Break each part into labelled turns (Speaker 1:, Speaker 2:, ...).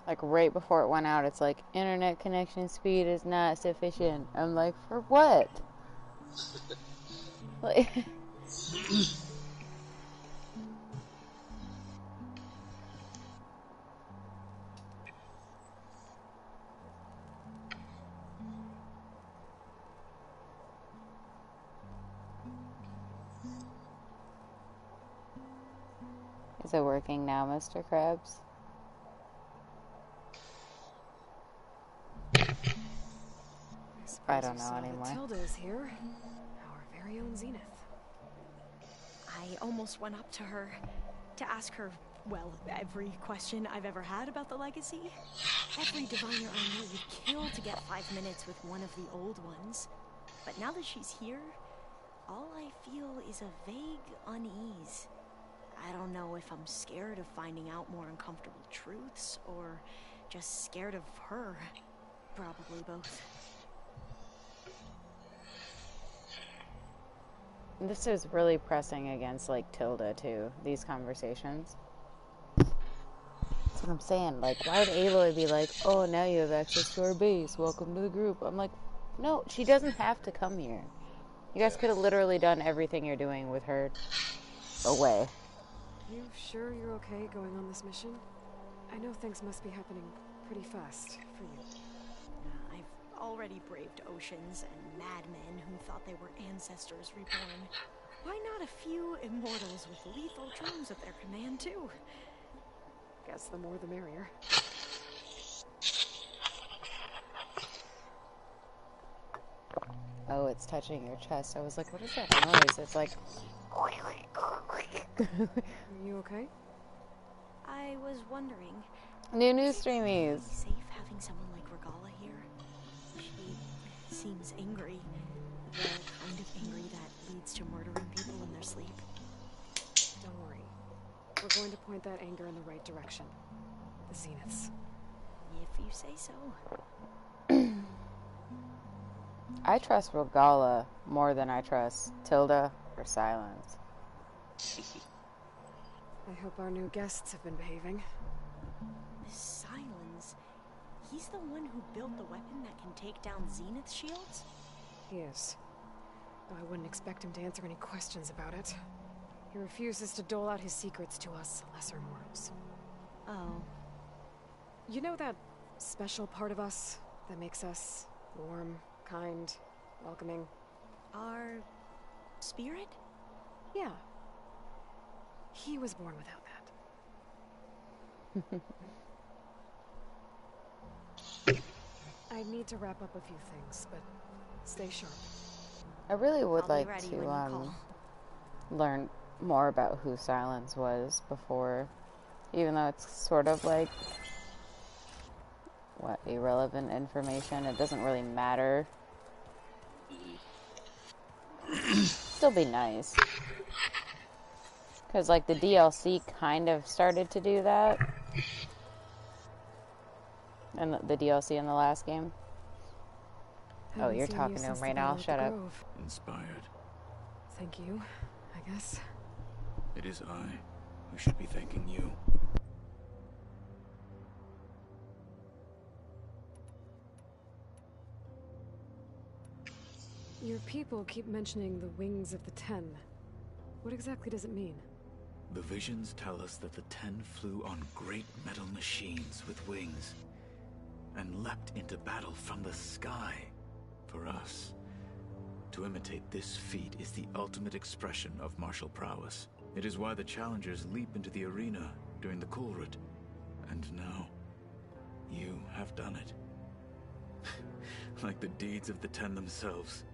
Speaker 1: Like, right before it went out, it's like, internet connection speed is not sufficient. I'm like, for what? Like, is it working now, Mr. Krabs? I don't know anymore.
Speaker 2: Tilda is here. Our very own Zenith.
Speaker 3: I almost went up to her to ask her, well, every question I've ever had about the legacy. Every diviner I know would kill to get 5 minutes with one of the old ones. But now that she's here, all I feel is a vague unease. I don't know if I'm scared of finding out more uncomfortable truths, or just scared of her. Probably both.
Speaker 1: This is really pressing against, like, Tilda, too, these conversations. That's what I'm saying. Like, why would Aloy be like, oh, now you have access to our base, welcome to the group? I'm like, no, she doesn't have to come here. You guys could have literally done everything you're doing with her away.
Speaker 2: You sure you're okay going on this mission? I know things must be happening pretty fast for you.
Speaker 3: I've already braved oceans and madmen who thought they were ancestors reborn. Why not a few immortals with lethal drones at their command, too?
Speaker 2: Guess the more the merrier.
Speaker 1: Oh, it's touching your chest. I was like, what is that noise? It's like...
Speaker 2: Are you okay?
Speaker 3: I was wondering...
Speaker 1: New streamies.
Speaker 3: Safe having someone like Regala here? She seems angry. The kind of angry that leads to murdering people in their sleep.
Speaker 2: Don't worry. We're going to point that anger in the right direction. The Zeniths.
Speaker 3: If you say so.
Speaker 1: I trust Regala more than I trust Tilda or Sylens.
Speaker 2: I hope our new guests have been behaving.
Speaker 3: This Sylens, he's the one who built the weapon that can take down Zenith shields?
Speaker 2: He is. Though I wouldn't expect him to answer any questions about it. He refuses to dole out his secrets to us lesser mortals.
Speaker 3: Oh.
Speaker 2: You know that special part of us that makes us warm, kind, welcoming?
Speaker 3: Our spirit?
Speaker 2: Yeah. He was born without that. I need to wrap up a few things, but stay sharp.
Speaker 1: I really would
Speaker 3: I'll
Speaker 1: like
Speaker 3: be ready
Speaker 1: to
Speaker 3: when you call.
Speaker 1: learn more about who Sylens was before, even though it's sort of like irrelevant information. It doesn't really matter. Still be nice, because like the DLC kind of started to do that, and the DLC in the last game. Oh, you're talking to him right now. Shut up.
Speaker 4: Inspired.
Speaker 2: Thank you, I guess.
Speaker 4: It is I who should be thanking you.
Speaker 2: Your people keep mentioning the wings of the Ten. What exactly does it mean?
Speaker 4: The visions tell us that the Ten flew on great metal machines with wings and leapt into battle from the sky. For us, to imitate this feat is the ultimate expression of martial prowess. It is why the challengers leap into the arena during the Kulrut. And now, you have done it. Like the deeds of the Ten themselves,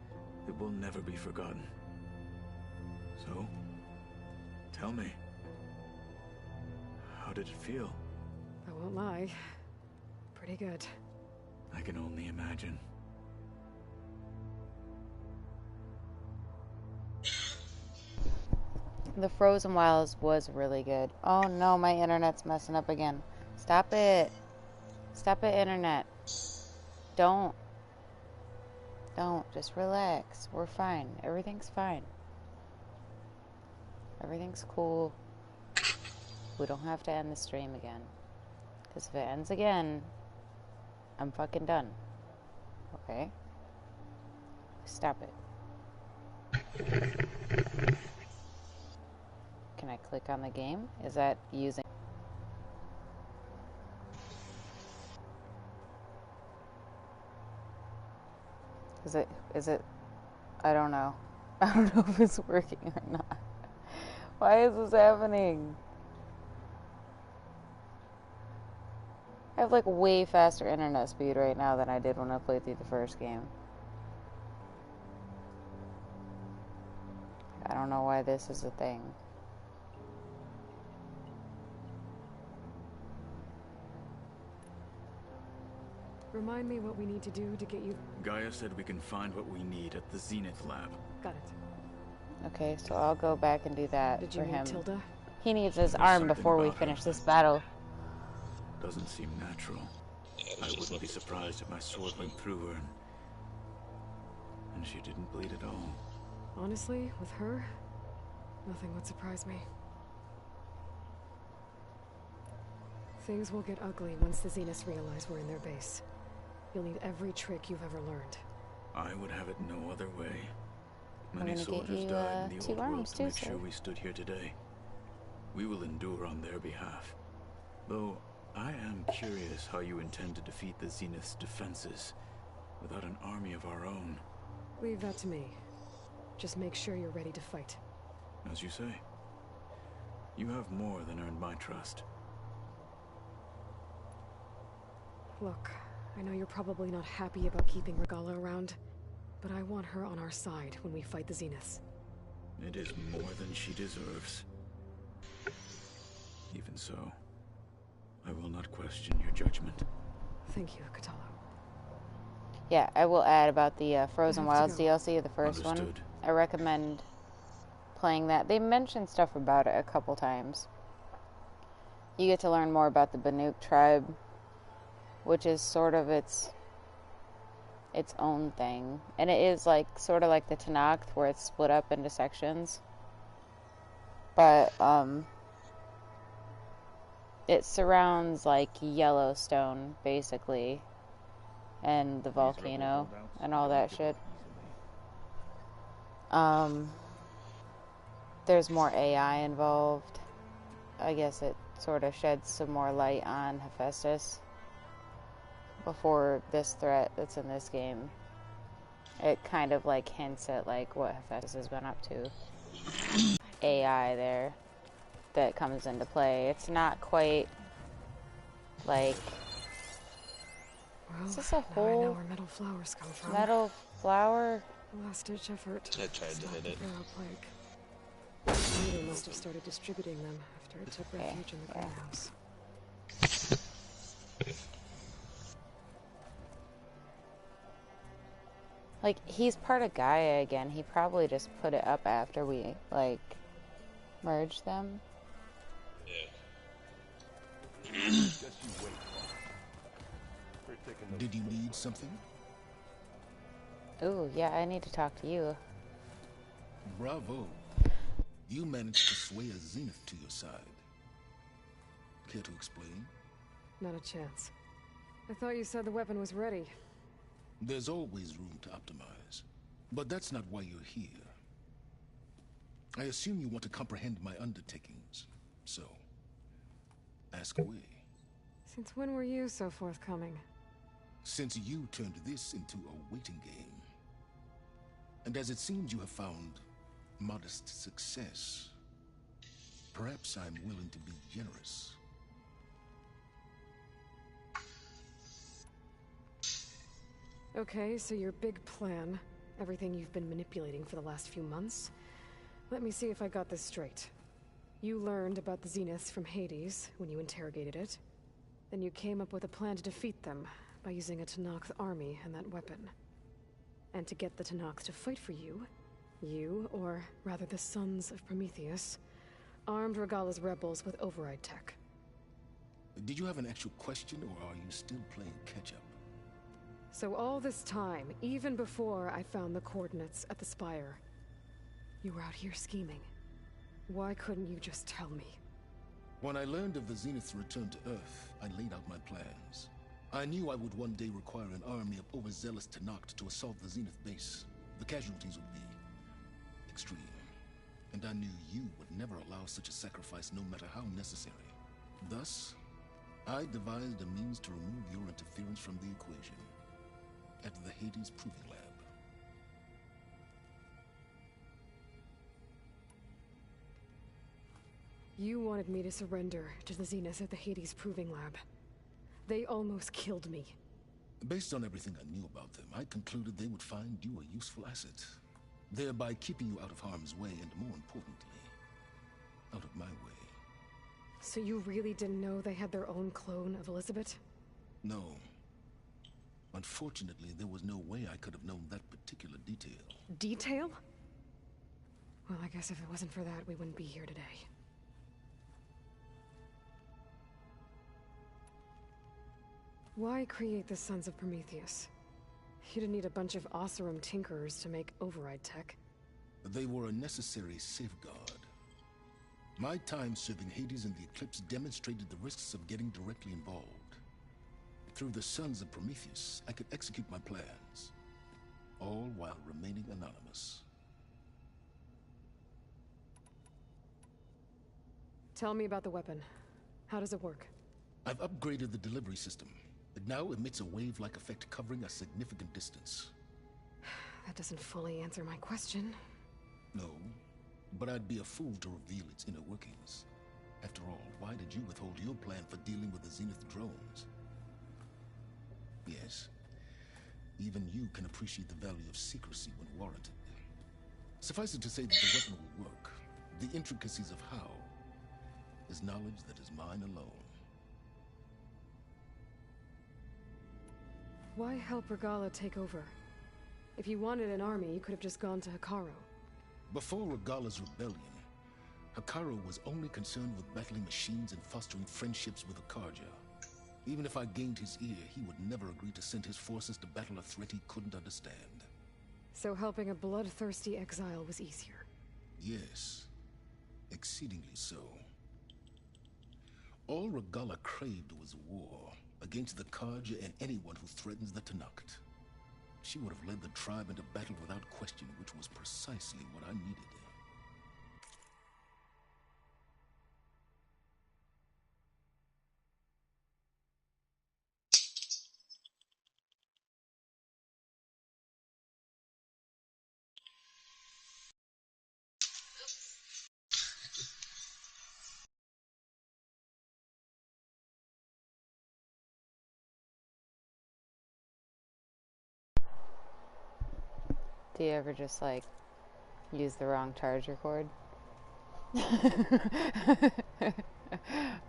Speaker 4: it will never be forgotten. So, tell me, how did it feel?
Speaker 2: I won't lie. Pretty good.
Speaker 4: I can only imagine.
Speaker 1: The Frozen Wilds was really good. Oh no, my internet's messing up again. Stop it. Stop it, internet. Don't. Just relax. We're fine. Everything's fine. Everything's cool. We don't have to end the stream again. Because if it ends again, I'm fucking done. Okay. Stop it. Can I click on the game? Is that using... Is it... I don't know. I don't know if it's working or not. Why is this happening? I have like way faster internet speed right now than I did when I played through the first game. I don't know why this is a thing.
Speaker 2: Remind me what we need to do to get you...
Speaker 4: Gaia said we can find what we need at the Zenith lab.
Speaker 2: Got it.
Speaker 1: Okay, so I'll go back and do that
Speaker 2: Did
Speaker 1: for
Speaker 2: you
Speaker 1: him.
Speaker 2: meet Tilda?
Speaker 1: He needs his
Speaker 4: There's
Speaker 1: arm
Speaker 4: something
Speaker 1: before we
Speaker 4: about
Speaker 1: finish
Speaker 4: her
Speaker 1: this
Speaker 4: that
Speaker 1: battle.
Speaker 4: Doesn't seem natural. I wouldn't be surprised if my sword went through her and she didn't bleed at all.
Speaker 2: Honestly, with her, nothing would surprise me. Things will get ugly once the Zeniths realize we're in their base. You'll need every trick you've ever learned.
Speaker 4: I would have it no other way.
Speaker 1: I'm
Speaker 4: Many
Speaker 1: gonna get
Speaker 4: soldiers
Speaker 1: you,
Speaker 4: died in the
Speaker 1: 2
Speaker 4: old world
Speaker 1: arms
Speaker 4: to
Speaker 1: too,
Speaker 4: make sure
Speaker 1: sir.
Speaker 4: we stood here today. We will endure on their behalf. Though, I am curious how you intend to defeat the Zenith's defenses without an army of our own.
Speaker 2: Leave that to me. Just make sure you're ready to fight.
Speaker 4: As you say, you have more than earned my trust.
Speaker 2: Look, I know you're probably not happy about keeping Regala around, but I want her on our side when we fight the Zeniths.
Speaker 4: It is more than she deserves. Even so, I will not question your judgment.
Speaker 2: Thank you, Katalo.
Speaker 1: Yeah, I will add about the Frozen
Speaker 2: I have to
Speaker 1: Wilds
Speaker 2: go.
Speaker 1: DLC, the first one.
Speaker 4: Understood.
Speaker 1: I recommend playing that. They mentioned stuff about it a couple times. You get to learn more about the Banuk tribe, which is sort of its own thing. And it is like sort of like the Tenakth, where it's split up into sections. But it surrounds like Yellowstone, basically, and the volcano and all that shit. There's more AI involved. I guess it sort of sheds some more light on Hephaestus before this threat that's in this game. It kind of like hints at like what Hephaestus has been up to. AI there that comes into play. It's not quite like...
Speaker 2: Well,
Speaker 1: Is this a
Speaker 2: now I know
Speaker 1: whole
Speaker 2: where metal flowers come from.
Speaker 1: metal flower?
Speaker 2: Last-ditch effort.
Speaker 5: I tried to
Speaker 2: stop
Speaker 5: hit
Speaker 2: the
Speaker 5: it.
Speaker 2: Pharaoh plague. The leader must have started distributing them after it took
Speaker 1: Okay,
Speaker 2: refuge in the
Speaker 1: yeah.
Speaker 2: greenhouse.
Speaker 1: Like, he's part of Gaia again. He probably just put it up after we, like, merged them.
Speaker 6: Did you need something?
Speaker 1: Ooh, yeah, I need to talk to you.
Speaker 6: Bravo. You managed to sway a Zenith to your side. Care to explain?
Speaker 2: Not a chance. I thought you said the weapon was ready.
Speaker 6: There's always room to optimize. But that's not why you're here. I assume you want to comprehend my undertakings. So, ask away.
Speaker 2: Since when were you so forthcoming?
Speaker 6: Since you turned this into a waiting game. And as it seems you have found modest success, perhaps I'm willing to be generous.
Speaker 2: Okay, so your big plan, everything you've been manipulating for the last few months. Let me see if I got this straight. You learned about the Zeniths from Hades when you interrogated it. Then you came up with a plan to defeat them by using a Tenakth army and that weapon. And to get the Tenakth to fight for you, or rather the Sons of Prometheus, armed Regala's rebels with override tech.
Speaker 6: Did you have an actual question, or are you still playing catch-up?
Speaker 2: So all this time, even before I found the coordinates at the Spire, you were out here scheming. Why couldn't you just tell me?
Speaker 6: When I learned of the Zenith's return to Earth, I laid out my plans. I knew I would one day require an army of overzealous Tenakth to assault the Zenith base. The casualties would be extreme. And I knew you would never allow such a sacrifice, no matter how necessary. Thus, I devised a means to remove your interference from the equation at the Hades Proving Lab.
Speaker 2: You wanted me to surrender to the Zenith at the Hades Proving Lab. They almost killed me.
Speaker 6: Based on everything I knew about them, I concluded they would find you a useful asset, thereby keeping you out of harm's way and, more importantly, out of my way.
Speaker 2: So you really didn't know they had their own clone of Elizabeth?
Speaker 6: No. Unfortunately, there was no way I could have known that particular detail.
Speaker 2: Detail? Well, I guess if it wasn't for that, we wouldn't be here today. Why create the Sons of Prometheus? You didn't need a bunch of Oseram tinkerers to make override tech.
Speaker 6: They were a necessary safeguard. My time serving Hades and the Eclipse demonstrated the risks of getting directly involved. Through the Sons of Prometheus, I could execute my plans, all while remaining anonymous.
Speaker 2: Tell me about the weapon. How does it work?
Speaker 6: I've upgraded the delivery system. It now emits a wave-like effect covering a significant distance.
Speaker 2: That doesn't fully answer my question.
Speaker 6: No, but I'd be a fool to reveal its inner workings. After all, why did you withhold your plan for dealing with the Zenith drones? Yes, even you can appreciate the value of secrecy when warranted. Suffice it to say that the weapon will work. The intricacies of how is knowledge that is mine alone.
Speaker 2: Why help Regala take over? If you wanted an army, you could have just gone to Hekarro.
Speaker 6: Before Regala's rebellion, Hekarro was only concerned with battling machines and fostering friendships with Akarja. Even if I gained his ear, he would never agree to send his forces to battle a threat he couldn't understand.
Speaker 2: So helping a bloodthirsty exile was easier?
Speaker 6: Yes, exceedingly so. All Regala craved was war, against the Karja and anyone who threatens the Tenakth. She would have led the tribe into battle without question, which was precisely what I needed.
Speaker 1: Do you ever just, like, use the wrong charger cord? I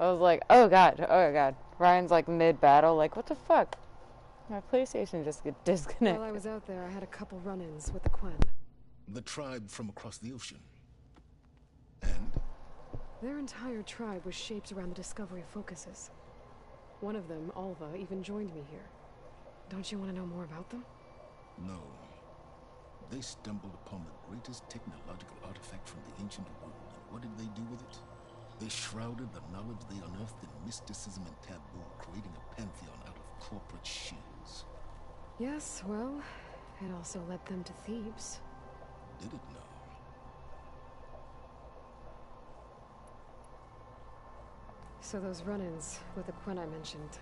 Speaker 1: was like, oh god. Ryan's like mid-battle, like, what the fuck? My PlayStation just get disconnected.
Speaker 2: While I was out there, I had a couple run-ins with the Quen.
Speaker 6: The tribe from across the ocean. And?
Speaker 2: Their entire tribe was shaped around the discovery of focuses. One of them, Alva, even joined me here. Don't you want to know more about them?
Speaker 6: No. They stumbled upon the greatest technological artifact from the ancient world, and what did they do with it? They shrouded the knowledge they unearthed in mysticism and taboo, creating a pantheon out of corporate shields.
Speaker 2: Yes, well, it also led them to Thebes.
Speaker 6: Did it now?
Speaker 2: So those run-ins with the Quen I mentioned.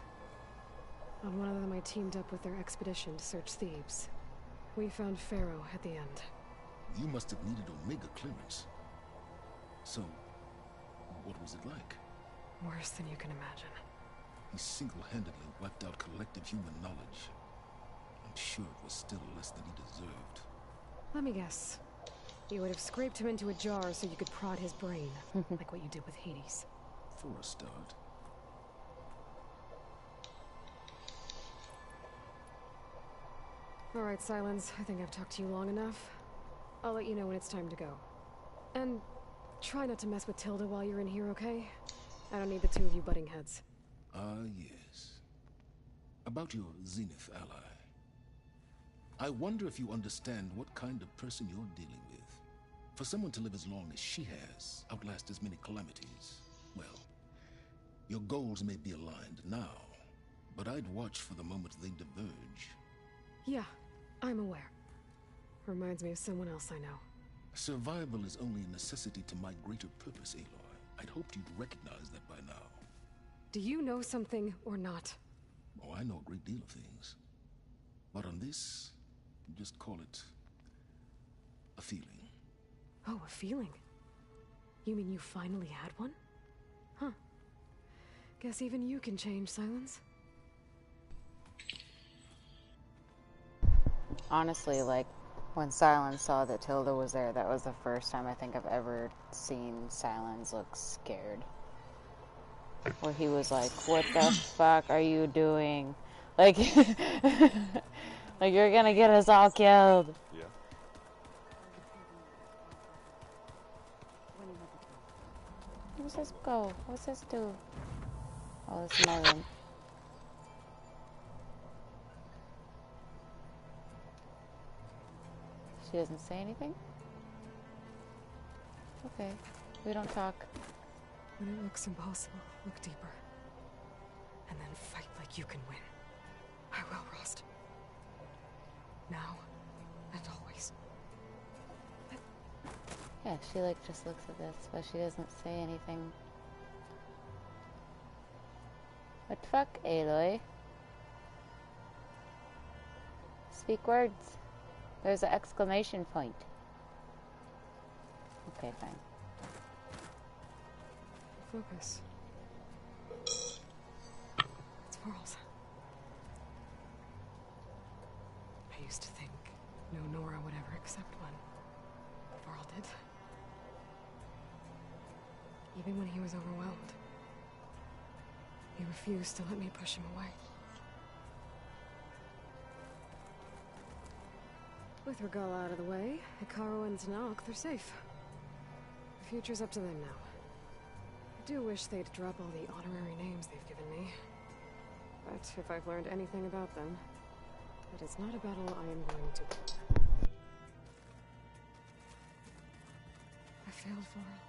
Speaker 2: On one of them I teamed up with their expedition to search Thebes. We found Pharaoh at the end.
Speaker 6: You must have needed Omega clearance. So, what was it like?
Speaker 2: Worse than you can imagine.
Speaker 6: He single-handedly wiped out collective human knowledge. I'm sure it was still less than he deserved.
Speaker 2: Let me guess. You would have scraped him into a jar so you could prod his brain, like what you did with Hades.
Speaker 6: For a start.
Speaker 2: Alright, Sylens, I think I've talked to you long enough. I'll let you know when it's time to go. And try not to mess with Tilda while you're in here, okay? I don't need the two of you butting heads.
Speaker 6: Ah, yes. About your Zenith ally. I wonder if you understand what kind of person you're dealing with. For someone to live as long as she has, outlast as many calamities, well, Your goals may be aligned now, but I'd watch for the moment they diverge.
Speaker 2: Yeah, I'm aware. Reminds me of someone else I know.
Speaker 6: Survival is only a necessity to my greater purpose, Aloy. I'd hoped you'd recognize that by now.
Speaker 2: Do you know something or not?
Speaker 6: Oh, I know a great deal of things. But on this, just call it a feeling.
Speaker 2: Oh, a feeling? You mean you finally had one? Huh. Guess even you can change, Sylens.
Speaker 1: Honestly, like, when Sylens saw that Tilda was there, that was the first time I think I've ever seen Sylens look scared. Where he was like, what the fuck are you doing? Like, like, you're gonna get us all killed.
Speaker 5: Yeah.
Speaker 1: What's this go? What's this do? Oh, this is my room. She doesn't say anything? Okay. We don't talk.
Speaker 2: When it looks impossible, look deeper. And then fight like you can win. I will, Rost. Now and always.
Speaker 1: Yeah, she like just looks at this, but she doesn't say anything. What the fuck, Aloy? Speak words. There's an exclamation point. Okay, fine.
Speaker 2: Focus. It's Varl's. I used to think no Nora would ever accept one. Varl did. Even when he was overwhelmed. He refused to let me push him away. With Regal out of the way, Hikaru and Tanakh, they're safe. The future's up to them now. I do wish they'd drop all the honorary names they've given me. But if I've learned anything about them, it is not a battle I am going to win. I failed Varl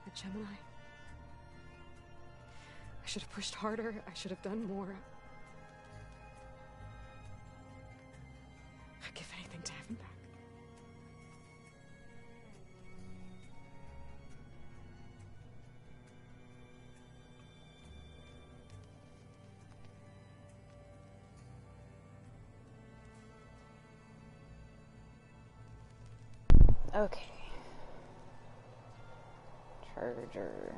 Speaker 2: at Gemini. I should have pushed harder. I should have done more. I'd give anything to have him back.
Speaker 1: Okay. Charger.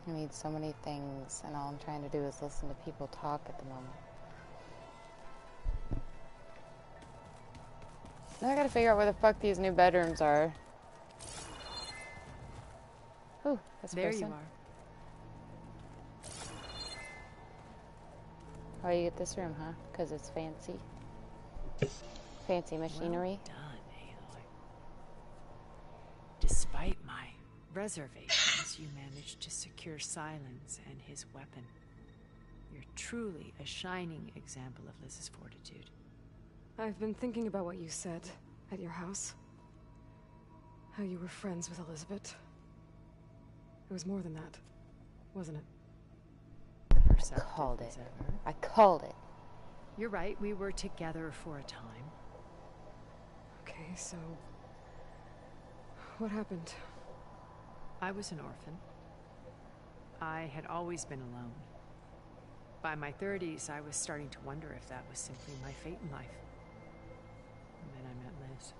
Speaker 1: I need so many things, and all I'm trying to do is listen to people talk at the moment. Now I gotta figure out where the fuck these new bedrooms are. Ooh, that's a
Speaker 7: there
Speaker 1: person.
Speaker 7: you are.
Speaker 1: Oh, you get this room, huh? Because it's fancy. Fancy machinery.
Speaker 7: Well done, Aloy. Despite my reservations, you managed to secure Sylens and his weapon. You're truly a shining example of Liz's fortitude.
Speaker 2: I've been thinking about what you said at your house. How you were friends with Elizabeth. It was more than that, wasn't it?
Speaker 7: Perceptive
Speaker 1: Called
Speaker 7: as
Speaker 1: it.
Speaker 7: ever.
Speaker 1: I called it.
Speaker 7: You're right, we were together for a time.
Speaker 2: Okay, so... what happened?
Speaker 7: I was an orphan. I had always been alone. By my 30s, I was starting to wonder if that was simply my fate in life. And then I met Liz.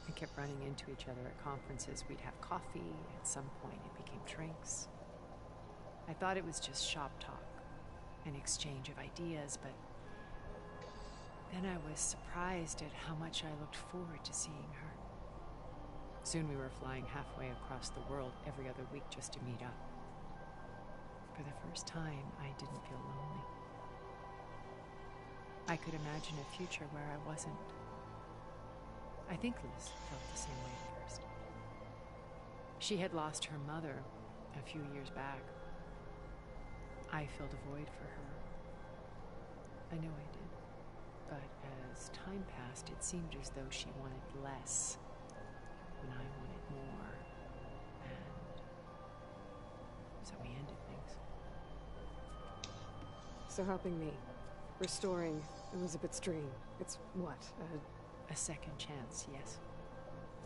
Speaker 7: We kept running into each other at conferences. We'd have coffee. At some point, it became drinks. I thought it was just shop talk, an exchange of ideas, but then I was surprised at how much I looked forward to seeing her. Soon we were flying halfway across the world every other week just to meet up. For the first time, I didn't feel lonely. I could imagine a future where I wasn't. I think Liz felt the same way at first. She had lost her mother a few years back. I filled a void for her. I know I did. But as time passed, it seemed as though she wanted less when I wanted more.
Speaker 2: So helping me. Restoring Elizabeth's dream. It's what?
Speaker 7: A second chance, yes.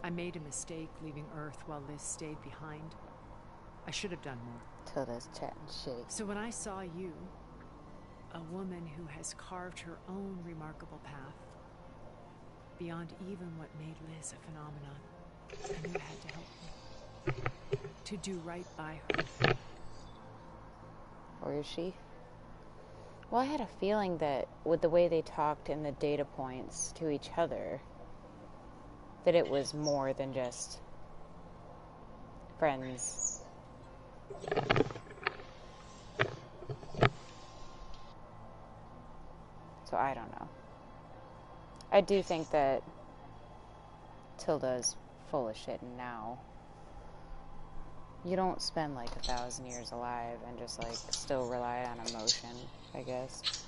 Speaker 7: I made a mistake leaving Earth while Liz stayed behind. I should have done more.
Speaker 1: Tilda's chatting shit.
Speaker 7: So when I saw you, a woman who has carved her own remarkable path, beyond even what made Liz a phenomenon, I knew I had to help her. To do right by her.
Speaker 1: Or is she? Well, I had a feeling that with the way they talked and the data points to each other, that it was more than just friends. So I don't know. I do think that Tilda's full of shit now. You don't spend like 1,000 years alive and just like still rely on emotion, I guess.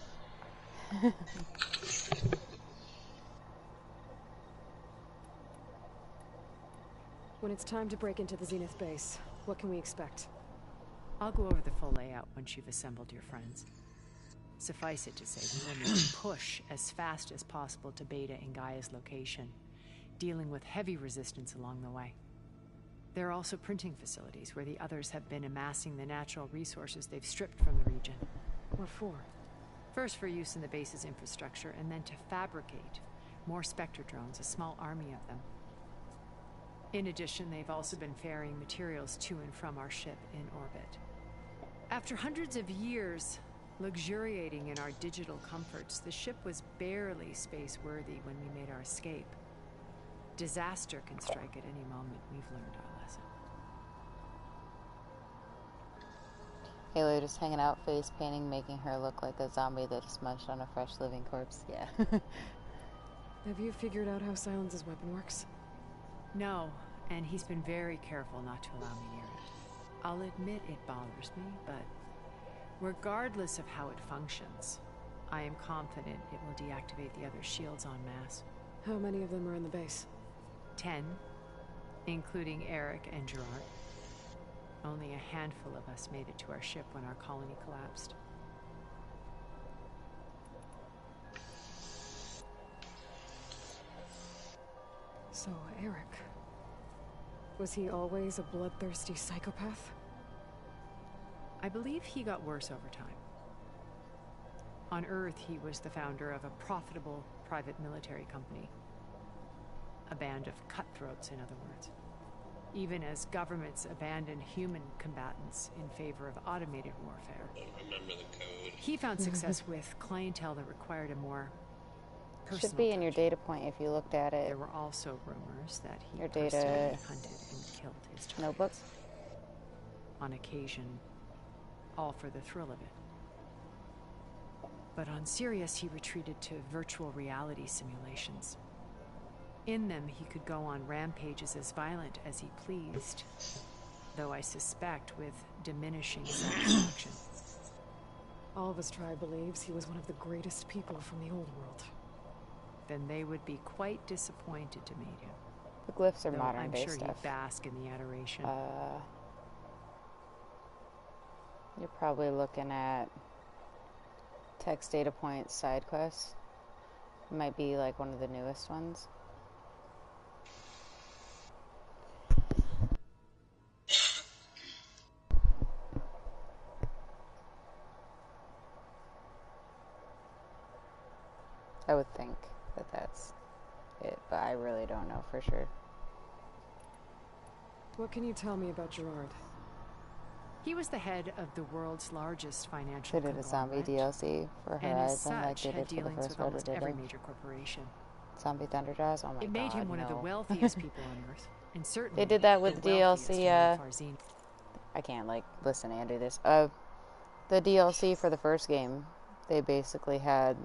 Speaker 2: When it's time to break into the Zenith base, what can we expect?
Speaker 7: I'll go over the full layout once you've assembled your friends. Suffice it to say, we will make a push as fast as possible to Beta and Gaia's location, dealing with heavy resistance along the way. There are also printing facilities where the others have been amassing the natural resources they've stripped from the region.
Speaker 2: What for?
Speaker 7: First for use in the base's infrastructure, and then to fabricate more Spectre drones, a small army of them. In addition, they've also been ferrying materials to and from our ship in orbit. After hundreds of years luxuriating in our digital comforts, the ship was barely space-worthy when we made our escape. Disaster can strike at any moment. We've learned our lesson.
Speaker 1: Halo just hanging out, face painting, making her look like a zombie that just munched on a fresh living corpse. Yeah.
Speaker 2: Have you figured out how Sylens' weapon works?
Speaker 7: No, and he's been very careful not to allow me near it. I'll admit it bothers me, but regardless of how it functions, I am confident it will deactivate the other shields en masse.
Speaker 2: How many of them are in the base?
Speaker 7: 10, including Eric and Gerard. Only a handful of us made it to our ship when our colony collapsed.
Speaker 2: So, Eric. Was he always a bloodthirsty psychopath?
Speaker 7: I believe he got worse over time. On Earth, he was the founder of a profitable private military company. A band of cutthroats, in other words. Even as governments abandoned human combatants in favor of automated warfare.
Speaker 5: Remember the code.
Speaker 7: He found success with clientele that required a more personal
Speaker 1: Should be in your
Speaker 7: touch.
Speaker 1: data point if you looked at it.
Speaker 7: There were also rumors that he
Speaker 1: Your
Speaker 7: personally
Speaker 1: data
Speaker 7: hunted and killed his targets.
Speaker 1: notebooks.
Speaker 7: On occasion, all for the thrill of it. But on Sirius, he retreated to virtual reality simulations. In them, he could go on rampages as violent as he pleased, though I suspect with diminishing satisfaction.
Speaker 2: All of his tribe believes he was one of the greatest people from the old world.
Speaker 7: Then they would be quite disappointed to meet him.
Speaker 1: The glyphs are
Speaker 7: Though
Speaker 1: modern
Speaker 7: I'm
Speaker 1: day
Speaker 7: sure
Speaker 1: stuff.
Speaker 7: he'd bask in the adoration.
Speaker 1: You're probably looking at text data points side quests. Might be like one of the newest ones. I would think that that's it, but I really don't know for sure.
Speaker 2: What can you tell me about Gerard?
Speaker 7: He was the head of the world's largest financial
Speaker 1: They did a zombie
Speaker 7: conglomerate,
Speaker 1: DLC for
Speaker 7: and as
Speaker 1: Horizon, like
Speaker 7: such
Speaker 1: they
Speaker 7: had
Speaker 1: did for the
Speaker 7: dealings
Speaker 1: first
Speaker 7: with
Speaker 1: Red
Speaker 7: almost
Speaker 1: Dead
Speaker 7: every
Speaker 1: Redemption.
Speaker 7: major corporation.
Speaker 1: Zombie Thunderjaws. Oh my god!
Speaker 7: It made him one of the
Speaker 1: no.
Speaker 7: wealthiest people on Earth, and certainly
Speaker 1: They did that with
Speaker 7: the
Speaker 1: the
Speaker 7: wealthiest
Speaker 1: DLC.
Speaker 7: among Farzine.
Speaker 1: I can't like listen and do this. The DLC for the first game, they basically had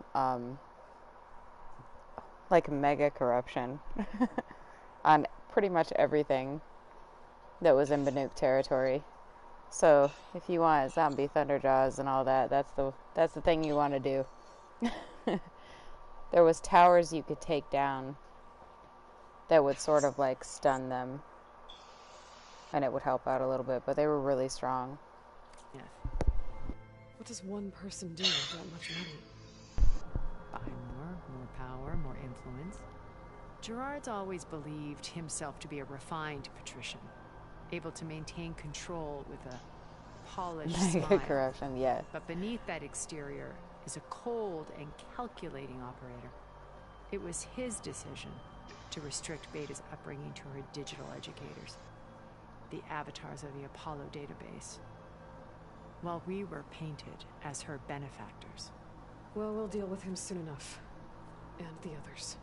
Speaker 1: like mega corruption on pretty much everything that was in Banuk territory. So if you want zombie Thunderjaws and all that, that's the thing you want to do. There was towers you could take down that would sort of like stun them, and it would help out a little bit, but they were really strong.
Speaker 7: Yeah.
Speaker 2: What does one person do with that much money?
Speaker 7: Buy more power, more influence. Gerard's always believed himself to be a refined patrician, able to maintain control with a polished smile.
Speaker 1: Corruption, yeah.
Speaker 7: But beneath that exterior is a cold and calculating operator. It was his decision to restrict Beta's upbringing to her digital educators, the avatars of the Apollo database, while we were painted as her benefactors.
Speaker 2: Well, we'll deal with him soon enough. And the others.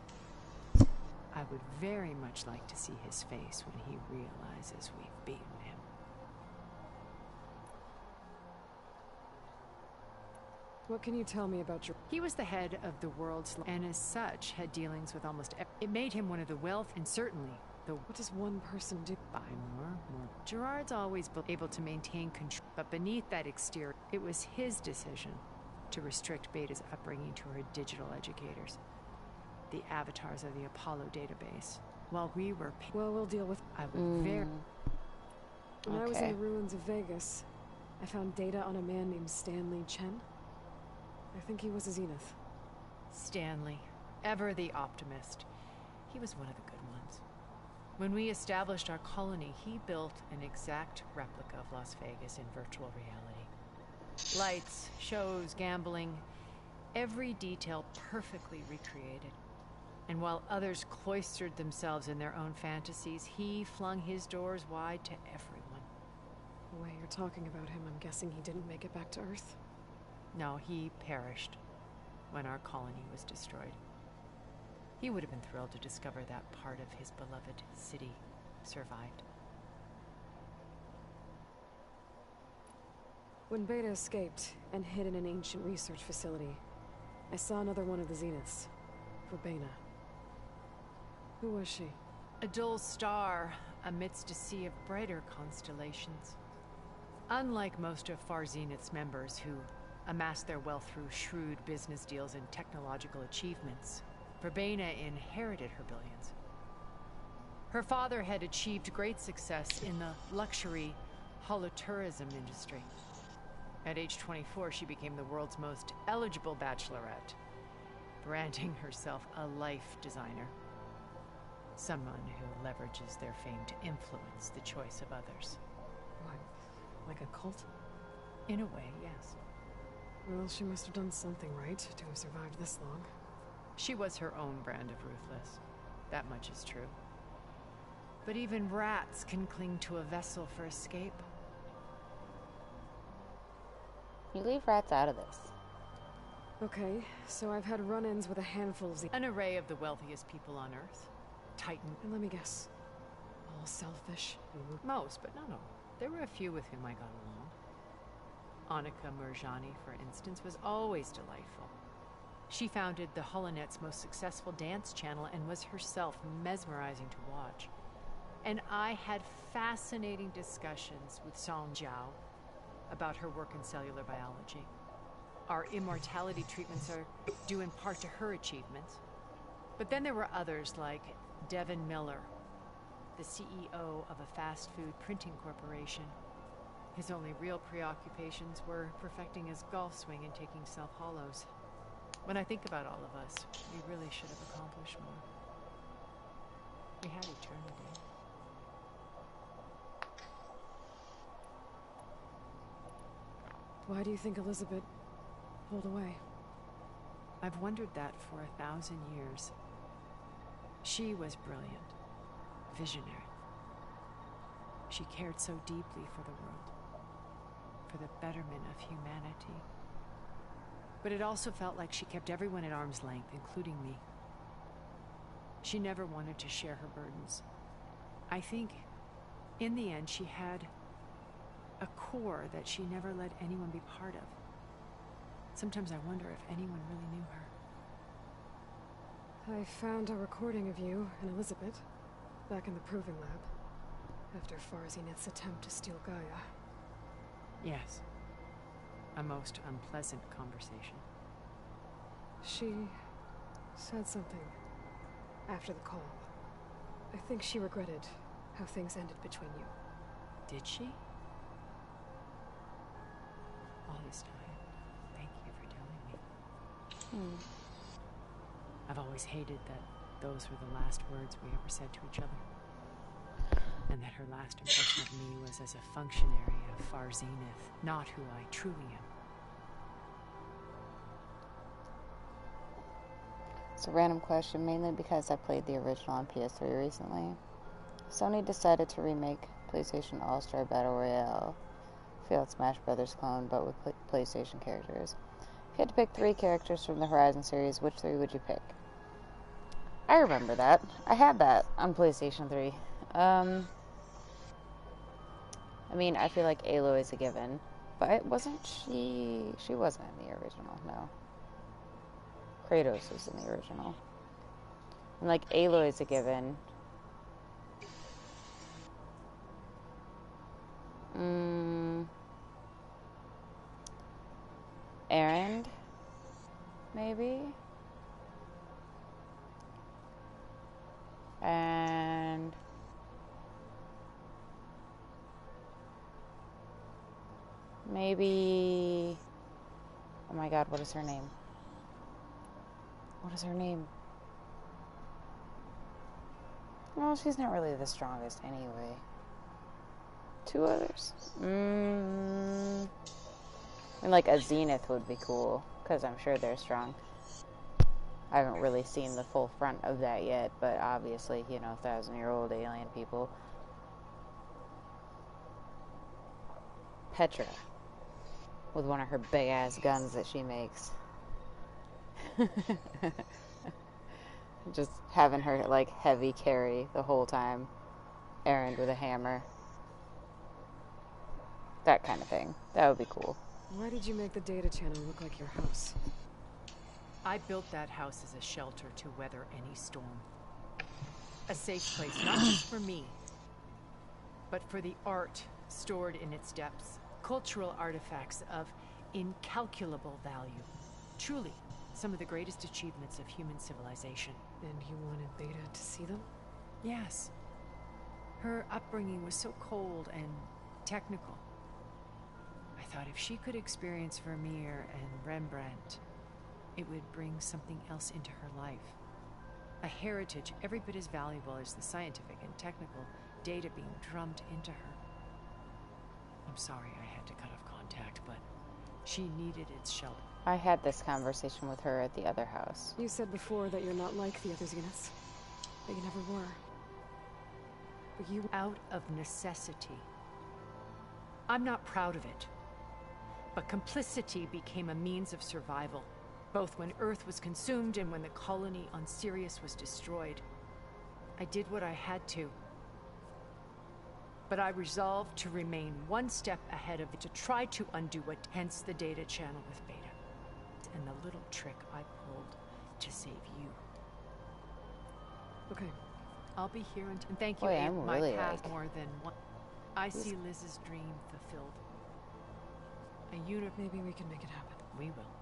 Speaker 7: I would very much like to see his face when he realizes we've beaten him.
Speaker 2: What can you tell me about your...
Speaker 7: He was the head of the world's, and as such, had dealings with almost it made him one of the wealth, and certainly the...
Speaker 2: What does one person do?
Speaker 7: Buy more. Gerard's always able to maintain control, but beneath that exterior, it was his decision to restrict Beta's upbringing to her digital educators, the avatars of the Apollo database, while we were...
Speaker 2: Well, we'll deal with...
Speaker 7: I would very...
Speaker 2: When I was in the ruins of Vegas, I found data on a man named Stanley Chen. I think he was a Zenith.
Speaker 7: Stanley, ever the optimist. He was one of the good ones. When we established our colony, he built an exact replica of Las Vegas in virtual reality. Lights, shows, gambling, every detail perfectly recreated. And while others cloistered themselves in their own fantasies, he flung his doors wide to everyone.
Speaker 2: The way you're talking about him, I'm guessing he didn't make it back to Earth?
Speaker 7: No, he perished when our colony was destroyed. He would have been thrilled to discover that part of his beloved city survived.
Speaker 2: When Beta escaped and hid in an ancient research facility, I saw another one of the Zeniths, Verbena. Who was she?
Speaker 7: A dull star amidst a sea of brighter constellations. Unlike most of Far Zenith's members who amassed their wealth through shrewd business deals and technological achievements, Verbena inherited her billions. Her father had achieved great success in the luxury holotourism industry. At age 24, she became the world's most eligible bachelorette, branding herself a life designer. Someone who leverages their fame to influence the choice of others.
Speaker 2: What, like a cult?
Speaker 7: In a way, yes.
Speaker 2: Well, she must have done something right to have survived this long.
Speaker 7: She was her own brand of ruthless. That much is true. But even rats can cling to a vessel for escape.
Speaker 1: You leave rats out of this.
Speaker 2: Okay, so I've had run-ins with a handful of
Speaker 7: an array of the wealthiest people on Earth. Titan.
Speaker 2: And let me guess. All selfish and...
Speaker 7: Most, but not all. There were a few with whom I got along. Annika Murjani, for instance, was always delightful. She founded the Holonet's most successful dance channel and was herself mesmerizing to watch. And I had fascinating discussions with Song Jiao about her work in cellular biology. Our immortality treatments are due in part to her achievements. But then there were others like Devin Miller, the CEO of a fast food printing corporation. His only real preoccupations were perfecting his golf swing and taking self-hollows. When I think about all of us, we really should have accomplished more. We had eternity.
Speaker 2: Why do you think Elizabeth pulled away?
Speaker 7: I've wondered that for 1,000 years. She was brilliant, visionary. She cared so deeply for the world, for the betterment of humanity. But it also felt like she kept everyone at arm's length, including me. She never wanted to share her burdens. I think, in the end, she had a core that she never let anyone be part of. Sometimes I wonder if anyone really knew her.
Speaker 2: I found a recording of you and Elizabeth back in the Proving Lab after Farzineth's attempt to steal Gaia.
Speaker 7: Yes. A most unpleasant conversation.
Speaker 2: She said something after the call. I think she regretted how things ended between you.
Speaker 7: Did she? All this time. I've always hated that those were the last words we ever said to each other. And that her last impression of me was as a functionary of Far Zenith, not who I truly am.
Speaker 1: It's a random question, mainly because I played the original on PS3 recently. Sony decided to remake PlayStation All-Star Battle Royale, failed Smash Brothers clone, but with PlayStation characters. If you had to pick 3 characters from the Horizon series, which 3 would you pick? I remember that. I had that on PlayStation 3. I mean, I feel like Aloy is a given, but wasn't she... She wasn't in the original, no. Kratos was in the original. And, like, Aloy is a given. Erend? Maybe? And... maybe... Oh my god, what is her name? What is her name? Well, she's not really the strongest anyway. 2 others? And like a Zenith would be cool, because I'm sure they're strong. I haven't really seen the full front of that yet, but obviously, you know, 1,000-year-old alien people. Petra. With one of her big-ass guns that she makes. Just having her, like, heavy carry the whole time. Erend with a hammer. That kind of thing. That would be cool.
Speaker 2: Why did you make the data channel look like your house?
Speaker 7: I built that house as a shelter to weather any storm. A safe place, not just for me, but for the art stored in its depths. Cultural artifacts of incalculable value. Truly, some of the greatest achievements of human civilization.
Speaker 2: And you wanted Beta to see them?
Speaker 7: Yes. Her upbringing was so cold and technical. I thought if she could experience Vermeer and Rembrandt, it would bring something else into her life. A heritage every bit as valuable as the scientific and technical data being drummed into her. I'm sorry I had to cut off contact, but she needed its shelter.
Speaker 1: I had this conversation with her at the other house.
Speaker 2: You said before that you're not like the other Zeniths. That you never were. But you...
Speaker 7: Out of necessity. I'm not proud of it. But complicity became a means of survival, both when Earth was consumed and when the colony on Sirius was destroyed. I did what I had to. But I resolved to remain one step ahead of it, to try to undo what, hence the data channel with Beta. And the little trick I pulled to save you.
Speaker 2: Okay.
Speaker 7: I'll be here and thank you,
Speaker 1: Boy,
Speaker 7: Abe.
Speaker 1: I'm
Speaker 7: My
Speaker 1: really
Speaker 7: path
Speaker 1: like...
Speaker 7: more than one. I see Liz's dream fulfilled. A unit.
Speaker 2: Maybe we can make it happen.
Speaker 7: We will.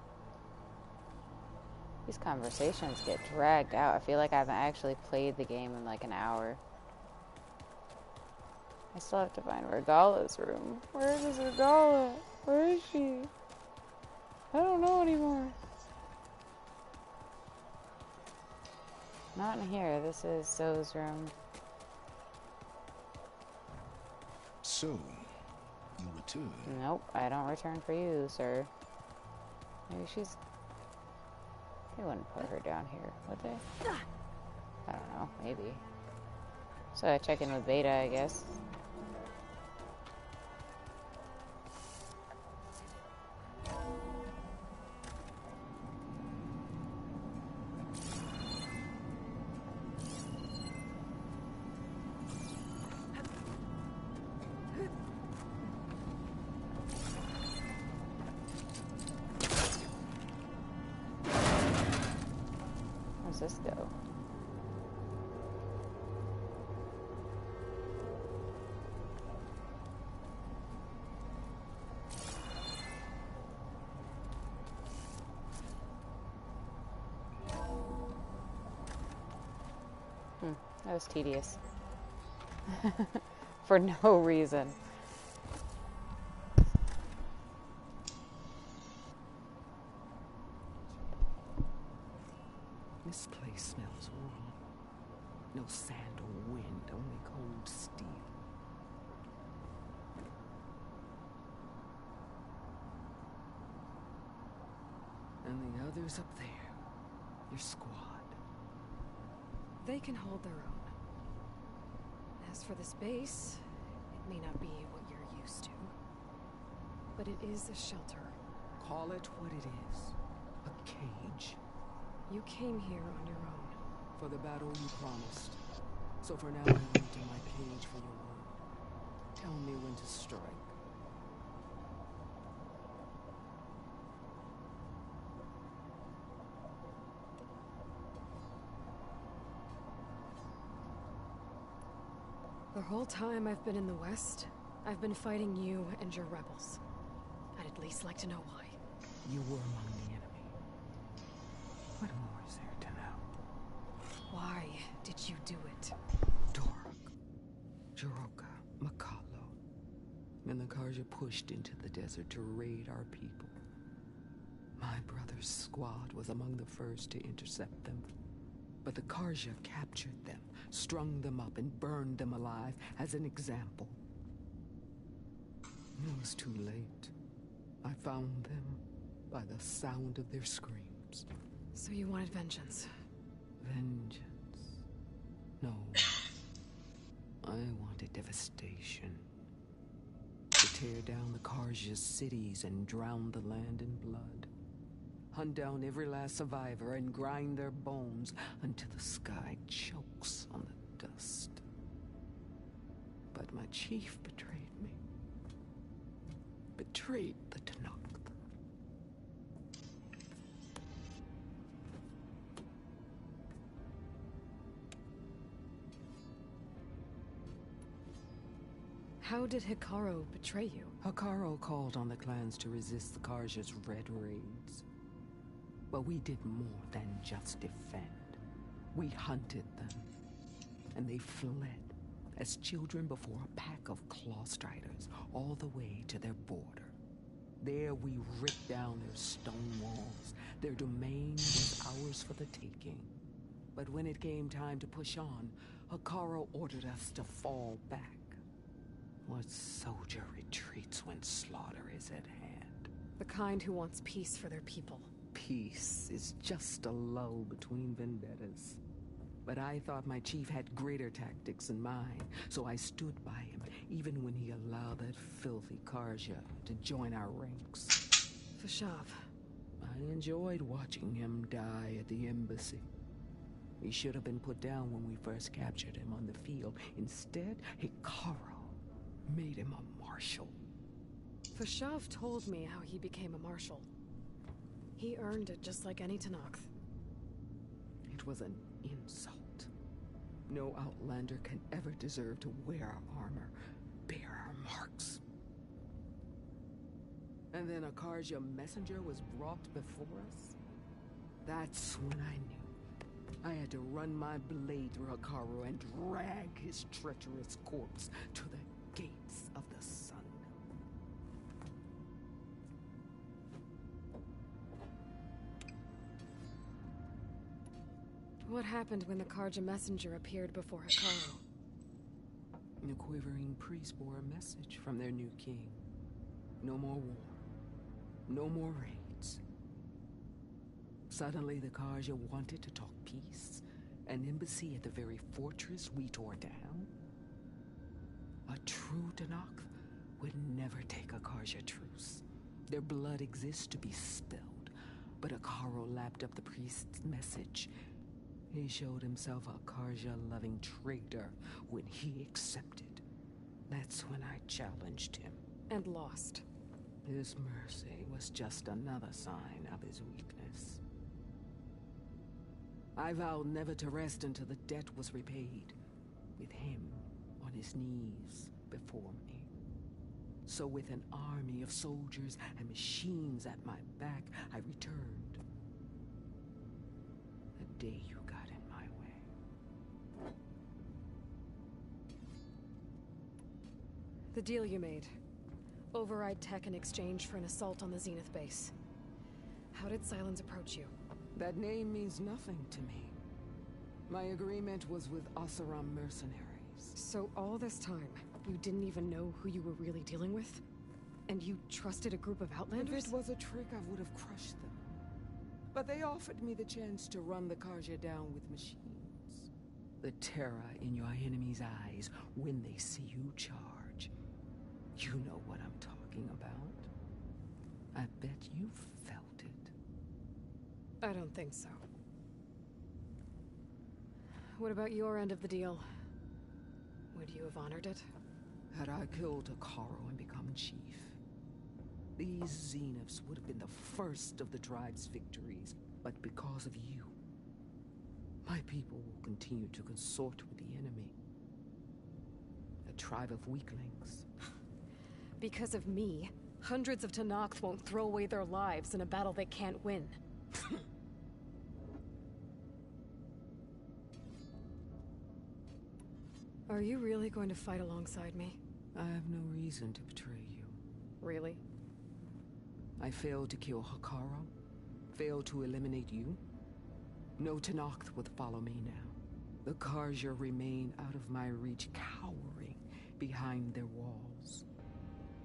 Speaker 1: These conversations get dragged out. I feel like I haven't actually played the game in like an hour. I still have to find Regala's room. Where is Regala? Where is she? I don't know anymore. Not in here. This is Zoe's room.
Speaker 6: So, you return.
Speaker 1: Nope, I don't return for you, sir. Maybe she's... They wouldn't put her down here, would they? I don't know, maybe. So I check in with Beta, I guess. Where's this go? That was tedious. For no reason.
Speaker 5: This place smells wrong. No sand or wind, only cold steel. And the others up there, your squad.
Speaker 2: They can hold their own. As for this base, it may not be what you're used to, but it is a shelter.
Speaker 5: Call it what it is. A cage.
Speaker 2: You came here on your own.
Speaker 5: For the battle you promised. So for now I wait in my cage for your word. Tell me when to strike.
Speaker 2: The whole time I've been in the West, I've been fighting you and your rebels. I'd at least like to know why.
Speaker 5: You were among the enemy. What more is there to know?
Speaker 2: Why did you do it?
Speaker 5: Dork, Jiroka, Makalo, and the Karja pushed into the desert to raid our people. My brother's squad was among the first to intercept them. But the Karja captured them, strung them up, and burned them alive as an example. It was too late. I found them by the sound of their screams.
Speaker 2: So you wanted vengeance?
Speaker 5: Vengeance? No. I wanted devastation. To tear down the Karja's cities and drown the land in blood. Hunt down every last survivor and grind their bones until the sky chokes on the dust. But my chief betrayed me. Betrayed the Tanakh.
Speaker 2: How did Hikaru betray you?
Speaker 5: Hikaru called on the clans to resist the Karja's red raids. But we did more than just defend. We hunted them, and they fled as children before a pack of claw striders all the way to their border. There we ripped down their stone walls. Their domain was ours for the taking. But when it came time to push on, Hikaru ordered us to fall back. What soldier retreats when slaughter is at hand?
Speaker 2: The kind who wants peace for their people.
Speaker 5: Peace is just a lull between vendettas. But I thought my chief had greater tactics in mind, so I stood by him, even when he allowed that filthy Karja to join our ranks.
Speaker 2: Fashav.
Speaker 5: I enjoyed watching him die at the embassy. He should have been put down when we first captured him on the field. Instead, Hikaru made him a marshal.
Speaker 2: Fashav told me how he became a marshal. He earned it just like any Tanakh.
Speaker 5: It was an insult. No outlander can ever deserve to wear our armor, bear our marks. And then a Karja messenger was brought before us? That's when I knew. I had to run my blade through Hikaru and drag his treacherous corpse to the gates of the sun.
Speaker 2: What happened when the Karja messenger appeared before Hikaru?
Speaker 5: The quivering priest bore a message from their new king. No more war. No more raids. Suddenly the Karja wanted to talk peace. An embassy at the very fortress we tore down. A true Tanakh would never take a Karja truce. Their blood exists to be spilled. But Hikaru lapped up the priest's message. He showed himself a Karja-loving traitor when he accepted. That's when I challenged him.
Speaker 2: And lost.
Speaker 5: His mercy was just another sign of his weakness. I vowed never to rest until the debt was repaid, with him on his knees before me. So with an army of soldiers and machines at my back, I returned. The day you got in my way.
Speaker 2: The deal you made. Override tech in exchange for an assault on the Zenith base. How did Sylens approach you?
Speaker 5: That name means nothing to me. My agreement was with Oseram mercenaries.
Speaker 2: So all this time, you didn't even know who you were really dealing with? And you trusted a group of Outlanders?
Speaker 5: If it was a trick, I would have crushed them. But they offered me the chance to run the Karja down with machines. The terror in your enemy's eyes when they see you charge. You know what I'm talking about. I bet you felt it.
Speaker 2: I don't think so. What about your end of the deal? Would you have honored it?
Speaker 5: Had I killed Akaro and become chief, these Zeniths would have been the first of the tribe's victories. But because of you, my people will continue to consort with the enemy. A tribe of weaklings.
Speaker 2: Because of me, hundreds of Tenakth won't throw away their lives in a battle they can't win. Are you really going to fight alongside me?
Speaker 5: I have no reason to betray you.
Speaker 2: Really?
Speaker 5: I failed to kill Hakaro, failed to eliminate you. No Tenakth would follow me now. The Karja remain out of my reach, cowering behind their walls.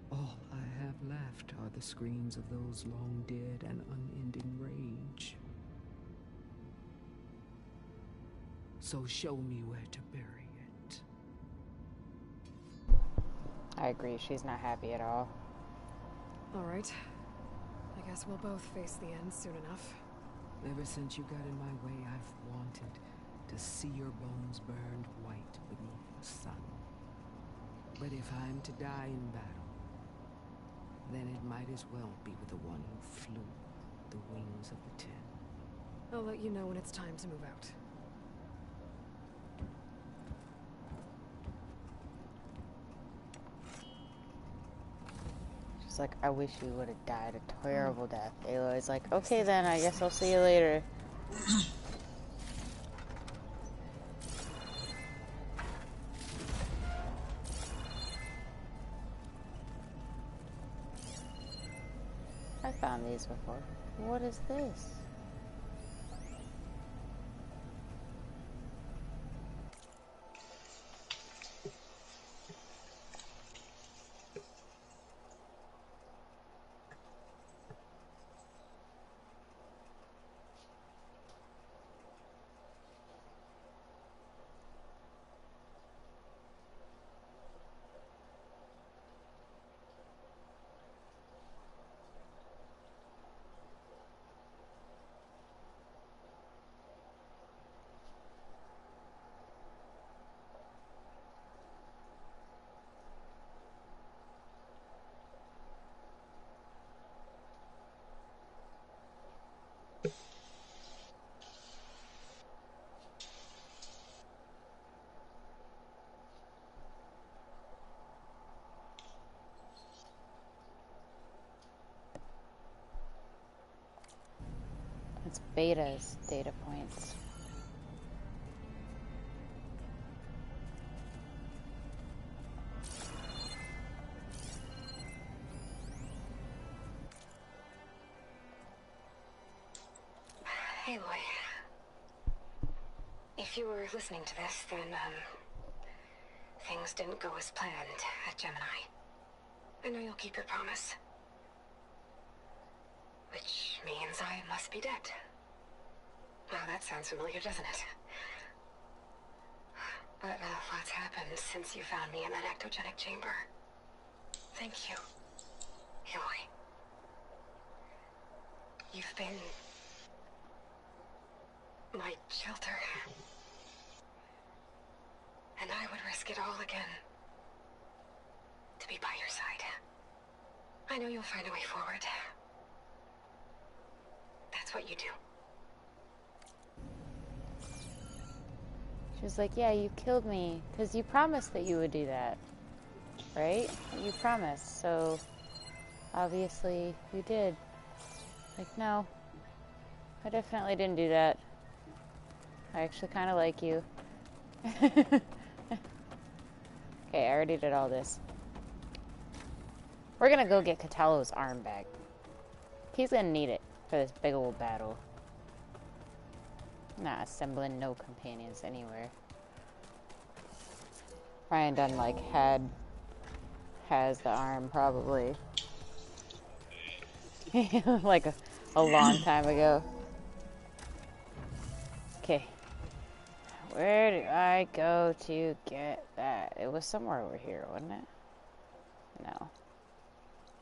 Speaker 5: All I have left are the screams of those long dead and unending rage. So show me where to bury it.
Speaker 1: I agree, she's not happy at all.
Speaker 2: All right. I guess we'll both face the end soon enough.
Speaker 5: Ever since you got in my way, I've wanted to see your bones burned white beneath the sun. But if I'm to die in battle, then it might as well be with the one who flew the wings of the Ten.
Speaker 2: I'll let you know when it's time to move out.
Speaker 1: She's like, I wish you would have died a terrible death. Aloy's like, okay then, I guess I'll see you later. I found these before. What is this? It's Beta's data points.
Speaker 8: Aloy. If you were listening to this, then, things didn't go as planned at Gemini. I know you'll keep your promise. Which means I must be dead. Well, that sounds familiar, doesn't it? But lots happened since you found me in that ectogenic chamber. Thank you, Aloy. You've been my shelter. And I would risk it all again to be by your side. I know you'll find a way forward. That's what you do.
Speaker 1: She was like, yeah, you killed me because you promised that you would do that, right? You promised, so obviously you did. Like, no, I definitely didn't do that. I actually kind of like you. Okay, I already did all this. We're gonna go get Katalo's arm back. He's gonna need it for this big old battle. Not assembling no companions anywhere. Ryan done like has the arm probably. Like a long time ago. Okay. Where do I go to get that? It was somewhere over here, wasn't it? No.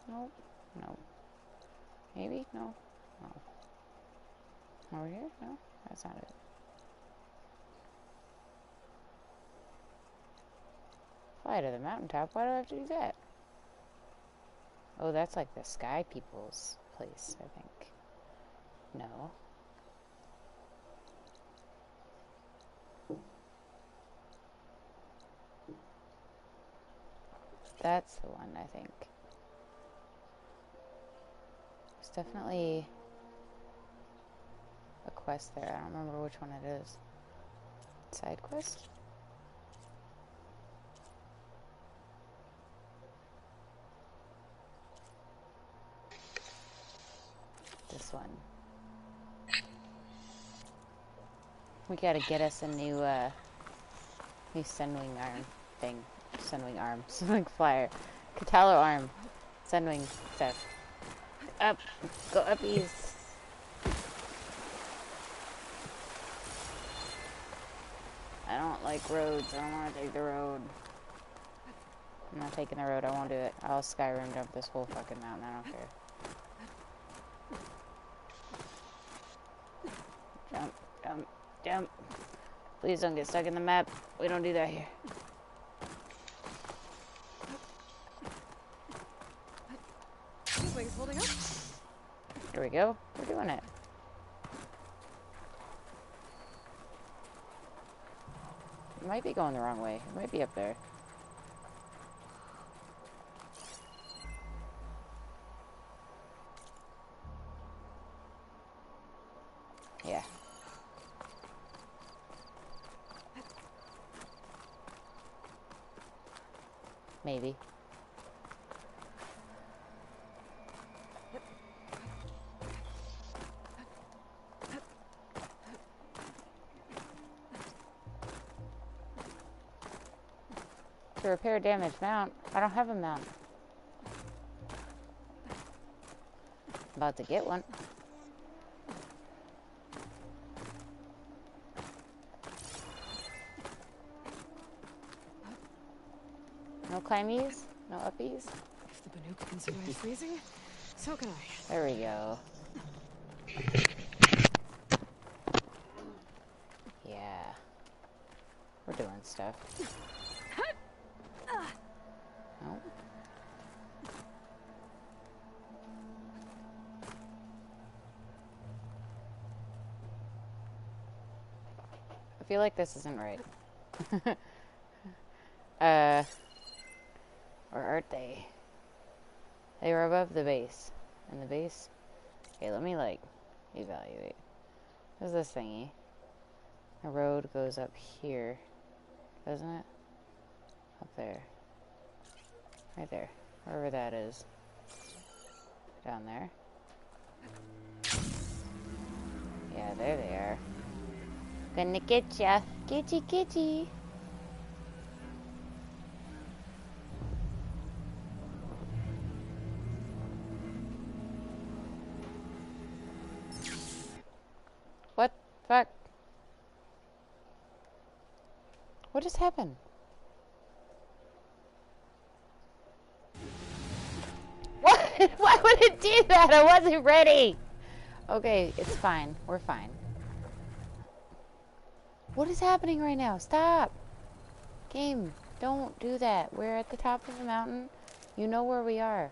Speaker 1: Nope. No. Maybe? No. No. Over here? No. That's not it. Fly to the mountaintop? Why do I have to do that? Oh, that's like the sky people's place, I think. No. That's the one, I think. There's definitely a quest there. I don't remember which one it is. Side quest? This one. We gotta get us a new Sunwing arm thing. Sunwing arm. Sunwing flyer. Katalo arm. Sunwing stuff. Up. Go uppies. I don't like roads. I don't want to take the road. I'm not taking the road. I won't do it. I'll Skyrim jump this whole fucking mountain. I don't care. Jump. Jump. Jump. Please don't get stuck in the map. We don't do that here.
Speaker 2: Wings holding up.
Speaker 1: Here we go. We're doing it. It might be going the wrong way. It might be up there. Yeah. Maybe. To repair damaged mount. I don't have a mount. About to get one. No climbies? No uppies?
Speaker 2: If the Banuk can survive freezing, so can I.
Speaker 1: There we go. Yeah. We're doing stuff. Nope. I feel like this isn't right. Or aren't they? They were above the base. And the base... Okay, let me, like, evaluate. What is this thingy? The road goes up here. Doesn't it? Up there. Right there. Wherever that is. Down there. Yeah, there they are. Gonna get ya. Kitty, kitty. What the fuck? What just happened? What? Why would it do that? I wasn't ready. Okay, it's fine. We're fine. What is happening right now? Stop. Game, don't do that. We're at the top of the mountain. You know where we are.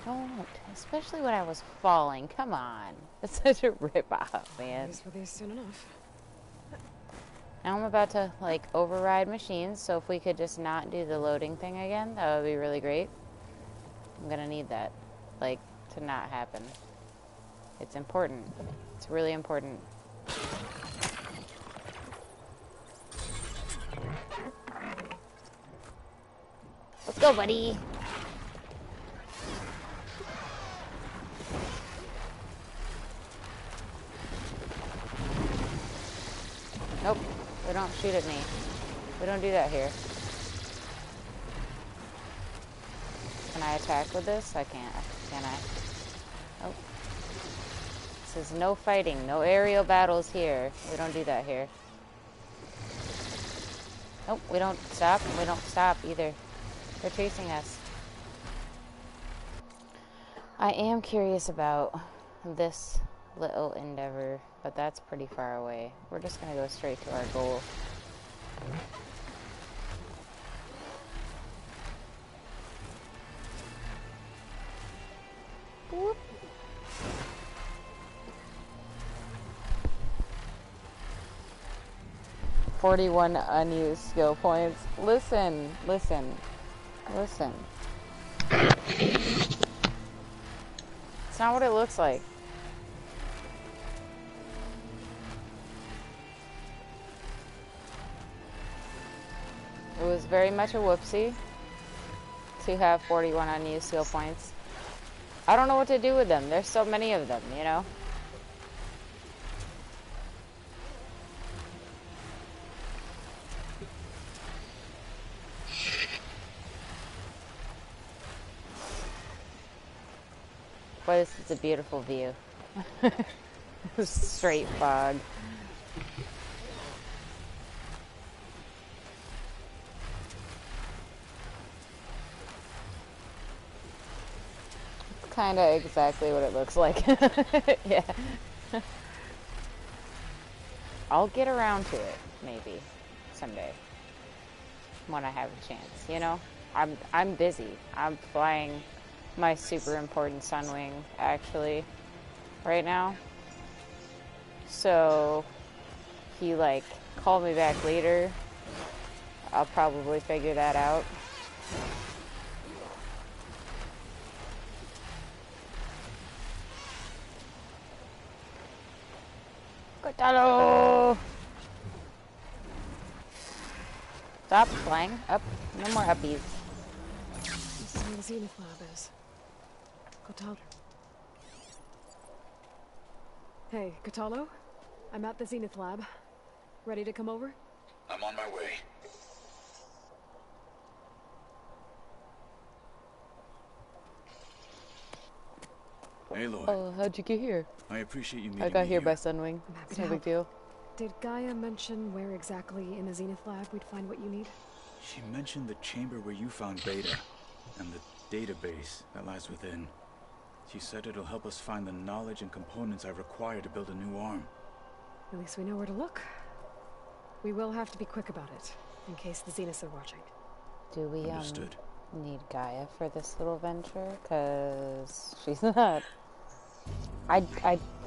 Speaker 1: Don't. Especially when I was falling. Come on. That's such a rip-off, man.
Speaker 2: These were these soon enough.
Speaker 1: Now I'm about to, like, override machines, so if we could just not do the loading thing again, that would be really great. I'm gonna need that, like, to not happen. It's important. It's really important. Let's go, buddy. Nope. We don't shoot at me. We don't do that here. Can I attack with this? I can't. Can I? Nope. It says no fighting. No aerial battles here. We don't do that here. Nope. We don't stop. We don't stop either. They're chasing us. I am curious about this little endeavor, but that's pretty far away. We're just gonna go straight to our goal. Whoop. "41 unused skill points." Listen, listen, listen. It's not what it looks like. It was very much a whoopsie to have 41 unused skill points. I don't know what to do with them. There's so many of them, you know? But it's a beautiful view. Straight fog. It's kind of exactly what it looks like. Yeah. I'll get around to it, maybe, someday. When I have a chance, you know? I'm busy. I'm flying my super important Sunwing, actually, right now. So, if you, like, call me back later, I'll probably figure that out. Kotaro! Stop flying up. No more uppies.
Speaker 2: This is where the Zenith lab is. Kotalo. Hey, Kotalo? I'm at the Zenith lab. Ready to come over?
Speaker 4: I'm on my way. Aloy.
Speaker 1: Oh, how'd you get here?
Speaker 4: I appreciate you meeting
Speaker 1: I got
Speaker 4: me
Speaker 1: here by Sunwing.
Speaker 2: I'm happy
Speaker 1: It's
Speaker 2: to
Speaker 1: no big
Speaker 2: help.
Speaker 1: deal.
Speaker 2: Did Gaia mention where exactly in the Zenith lab we'd find what you need?
Speaker 4: She mentioned the chamber where you found Beta, and the database that lies within. She said it'll help us find the knowledge and components I require to build a new arm.
Speaker 2: At least we know where to look. We will have to be quick about it, in case the Zeniths are watching.
Speaker 1: Do we
Speaker 4: Understood.
Speaker 1: need Gaia for this little venture? Cause she's not. I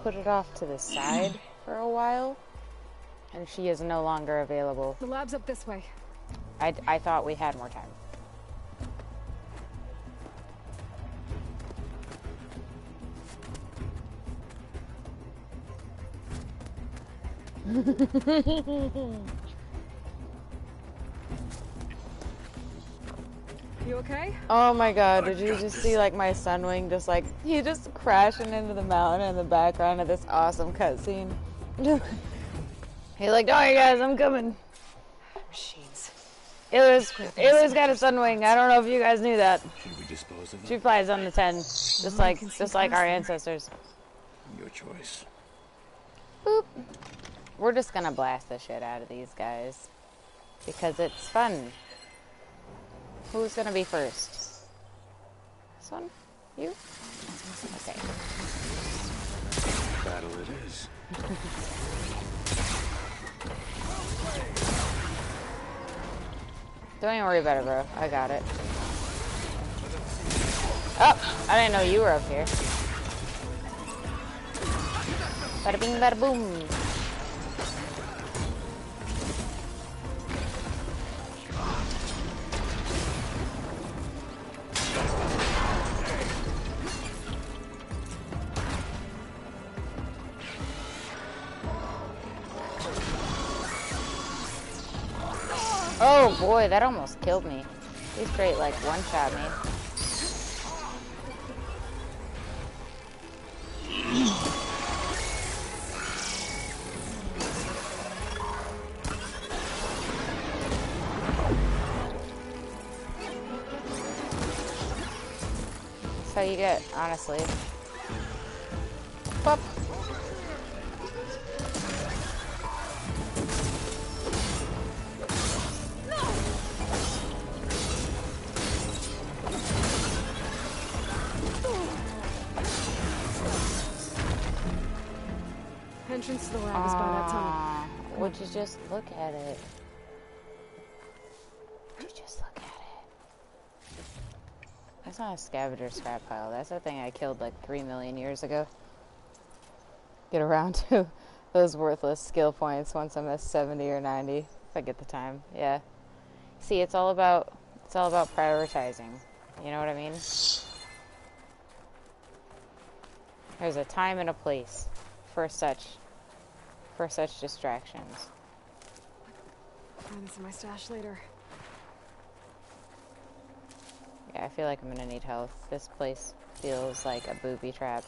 Speaker 1: put it off to the side for a while, and she is no longer available.
Speaker 2: The lab's up this way.
Speaker 1: I thought we had more time.
Speaker 2: You okay?
Speaker 1: Oh my god, did you just see like my Sunwing just like, he just crashing into the mountain in the background of this awesome cutscene? He's like, "Oh, you guys, I'm coming."
Speaker 2: Machines.
Speaker 1: Ayla's got a Sunwing. I don't know if you guys knew that.
Speaker 4: Should we dispose of them?
Speaker 1: She flies on the 10, just like our ancestors.
Speaker 4: Your choice.
Speaker 1: Boop. We're just gonna blast the shit out of these guys because it's fun. Who's gonna be first? This one? You? Okay.
Speaker 4: Battle it is.
Speaker 1: Don't even worry about it, bro. I got it. Oh, I didn't know you were up here. Bada bing, bada boom. Oh boy, that almost killed me. He straight like one-shot me. how you get, honestly. Pop.
Speaker 2: Entrance to the lab is by that tunnel.
Speaker 1: Would you just look at it? Would you just look at it? That's not a scavenger scrap pile. That's a thing I killed like 3 million years ago. Get around to those worthless skill points once I'm at 70 or 90. If I get the time. Yeah. See, it's all about prioritizing. You know what I mean? There's a time and a place for such distractions.
Speaker 2: Find this in my stash later.
Speaker 1: Yeah, I feel like I'm gonna need health. This place feels like a booby trap.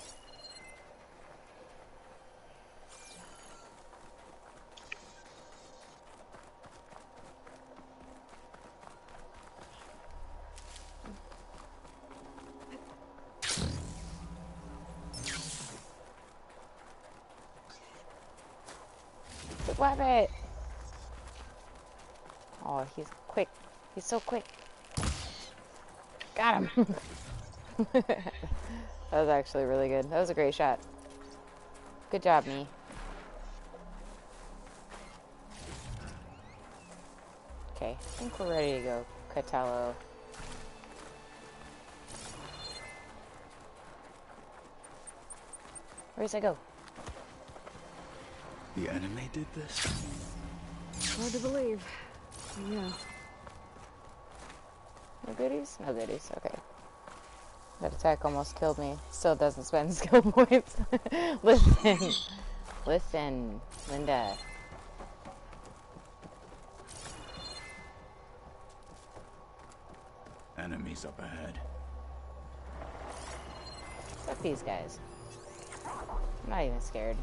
Speaker 1: Rabbit! Oh, he's quick. He's so quick. Got him. That was actually really good. That was a great shot. Good job, me. Okay, I think we're ready to go, Catello. Where does it go?
Speaker 4: The enemy did this?
Speaker 2: Hard to believe. Yeah.
Speaker 1: No goodies? No goodies. Okay. That attack almost killed me. Still doesn't spend skill points. Listen. Listen, Linda.
Speaker 4: Enemies up ahead.
Speaker 1: Fuck these guys. I'm not even scared.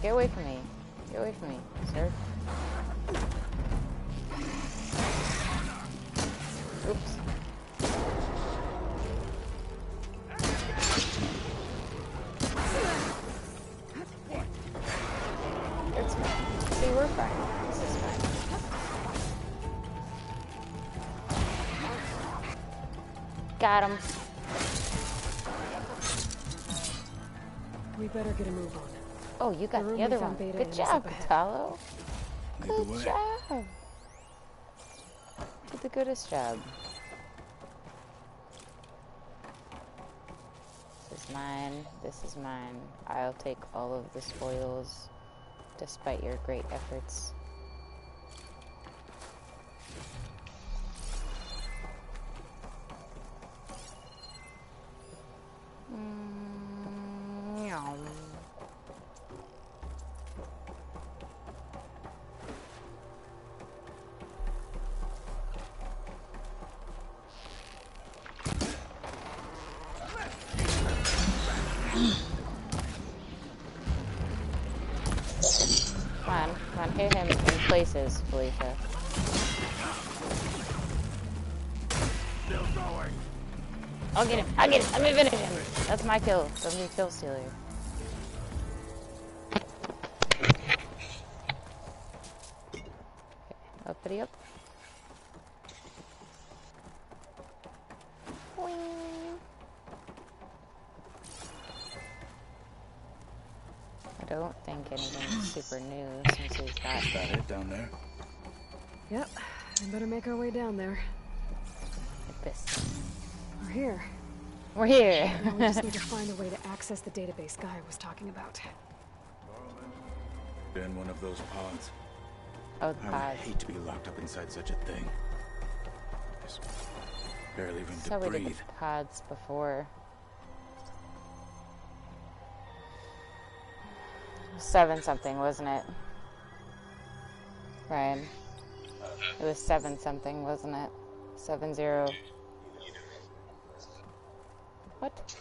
Speaker 1: Get away from me. Get away from me, sir. Oops. It's fine. See, we're fine. This is fine. Got him.
Speaker 2: We better get a move on.
Speaker 1: Oh, you got the other one. Good job, Catello. Good job. Did the goodest job. This is mine. This is mine. I'll take all of the spoils, despite your great efforts. Meow. Come on, hit him in places, Felicia. I'll get him, let me finish him. That's my kill, don't be kill stealer. Okay, uppity up. I don't think anything's super new since we've got...
Speaker 4: Is that it down there?
Speaker 2: Yep. We better make our way down there.
Speaker 1: Like this.
Speaker 2: We're here.
Speaker 1: We're here.
Speaker 2: Now we just need to find a way to access the database Guy was talking about.
Speaker 4: In one of those pods.
Speaker 1: Oh, the
Speaker 4: I would
Speaker 1: pods.
Speaker 4: hate to be locked up inside such a thing. There's barely room
Speaker 1: That's how
Speaker 4: to
Speaker 1: we did
Speaker 4: breathe.
Speaker 1: the pods before. 7 something, wasn't it? Ryan. It was 7 something, wasn't it? 7-0. What?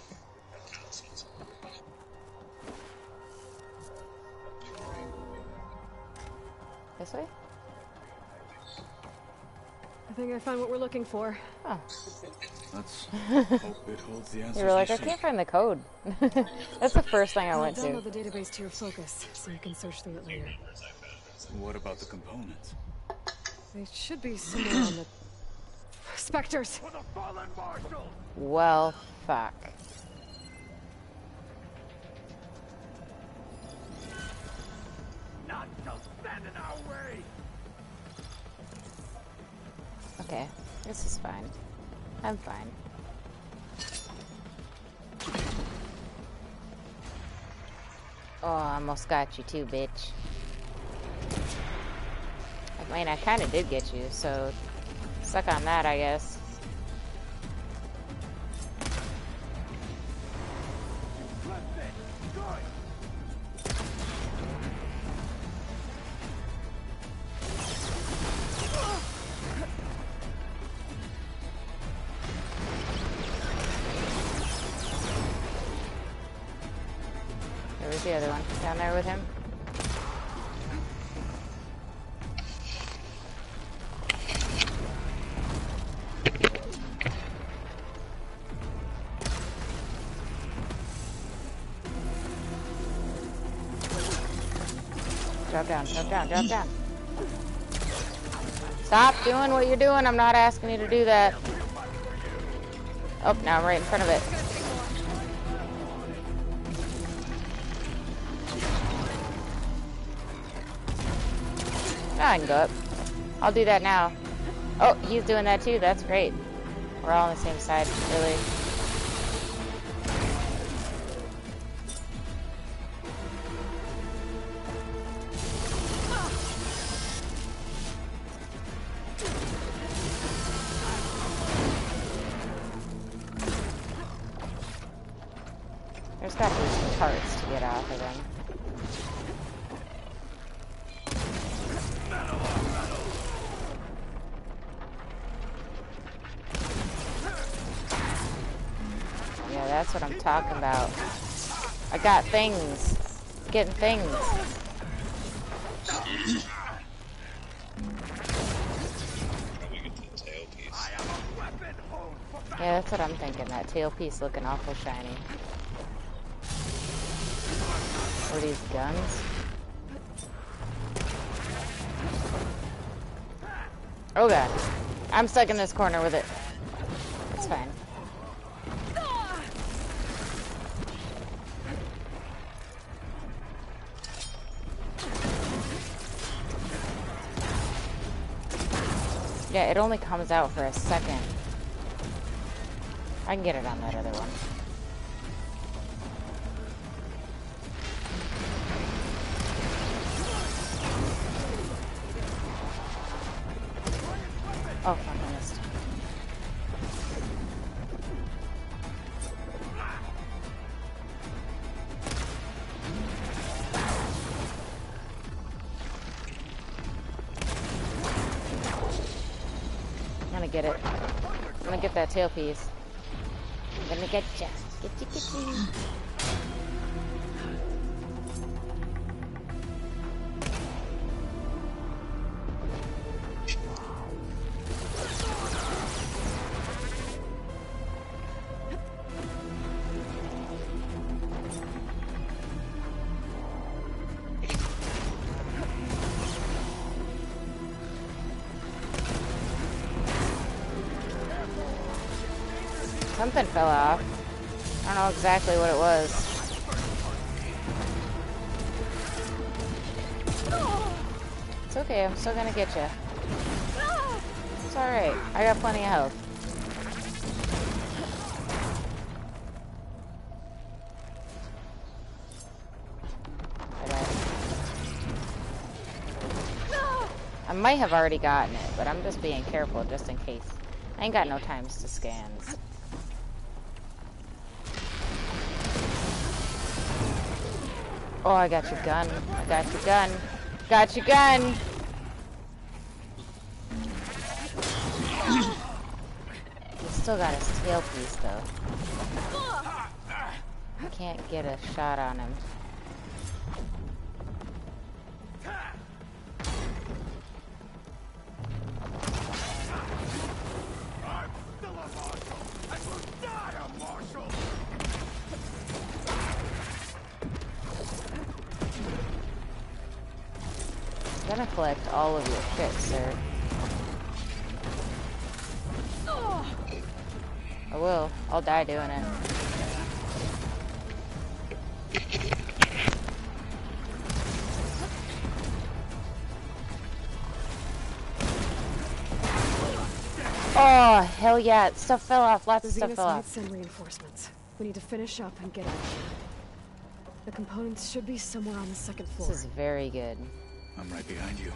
Speaker 1: This way?
Speaker 2: I think I found what we're looking for.
Speaker 1: Oh.
Speaker 4: Let's hope it holds the answers.
Speaker 1: You were like,
Speaker 4: we
Speaker 1: I
Speaker 4: seek.
Speaker 1: can't find the code. That's the first thing I went to.
Speaker 2: Download the database to your focus, so you can search through it later.
Speaker 4: What about the components?
Speaker 2: They should be somewhere on the... Spectres!
Speaker 1: Well, fuck.
Speaker 4: Not just stand in our way.
Speaker 1: Okay, this is fine. I'm fine. Oh, I almost got you too, bitch. I mean, I kind of did get you, so suck on that, I guess. Where's the other one? Down there with him? Drop down, drop down, drop down. Stop doing what you're doing. I'm not asking you to do that. Oh, now I'm right in front of it. Now I can go up. I'll do that now. Oh, he's doing that too. That's great. We're all on the same side, really. There's got to be some parts to get off of them. Yeah, that's what I'm talking about. I got things. Getting things. Yeah, that's what I'm thinking. That tailpiece looking awful shiny. What are these guns? Oh god. I'm stuck in this corner with it. It's fine. Yeah, it only comes out for a second. I can get it on that other one. Oh, fuck, I missed. I'm gonna get it. I'm gonna get that tailpiece. I'm gonna get ya. Get you, get you. Something fell off. I don't know exactly what it was. It's okay, I'm still gonna get you. It's alright, I got plenty of health. I might have already gotten it, but I'm just being careful just in case. I ain't got no times to scans. Oh, I got your gun. I got your gun. Got your gun. still got his tailpiece, though. I can't get a shot on him.
Speaker 4: I'm still a marshal, and will die a marshal!
Speaker 1: I'm gonna collect all of your shit, sir. I will. I'll die doing it. Oh, hell yeah. Stuff fell off. Lots
Speaker 2: The
Speaker 1: of stuff
Speaker 2: Zeniths
Speaker 1: fell
Speaker 2: might
Speaker 1: off.
Speaker 2: send reinforcements. We need to finish up and get out of here. The components should be somewhere on the second floor.
Speaker 1: This is very good.
Speaker 4: I'm right behind you.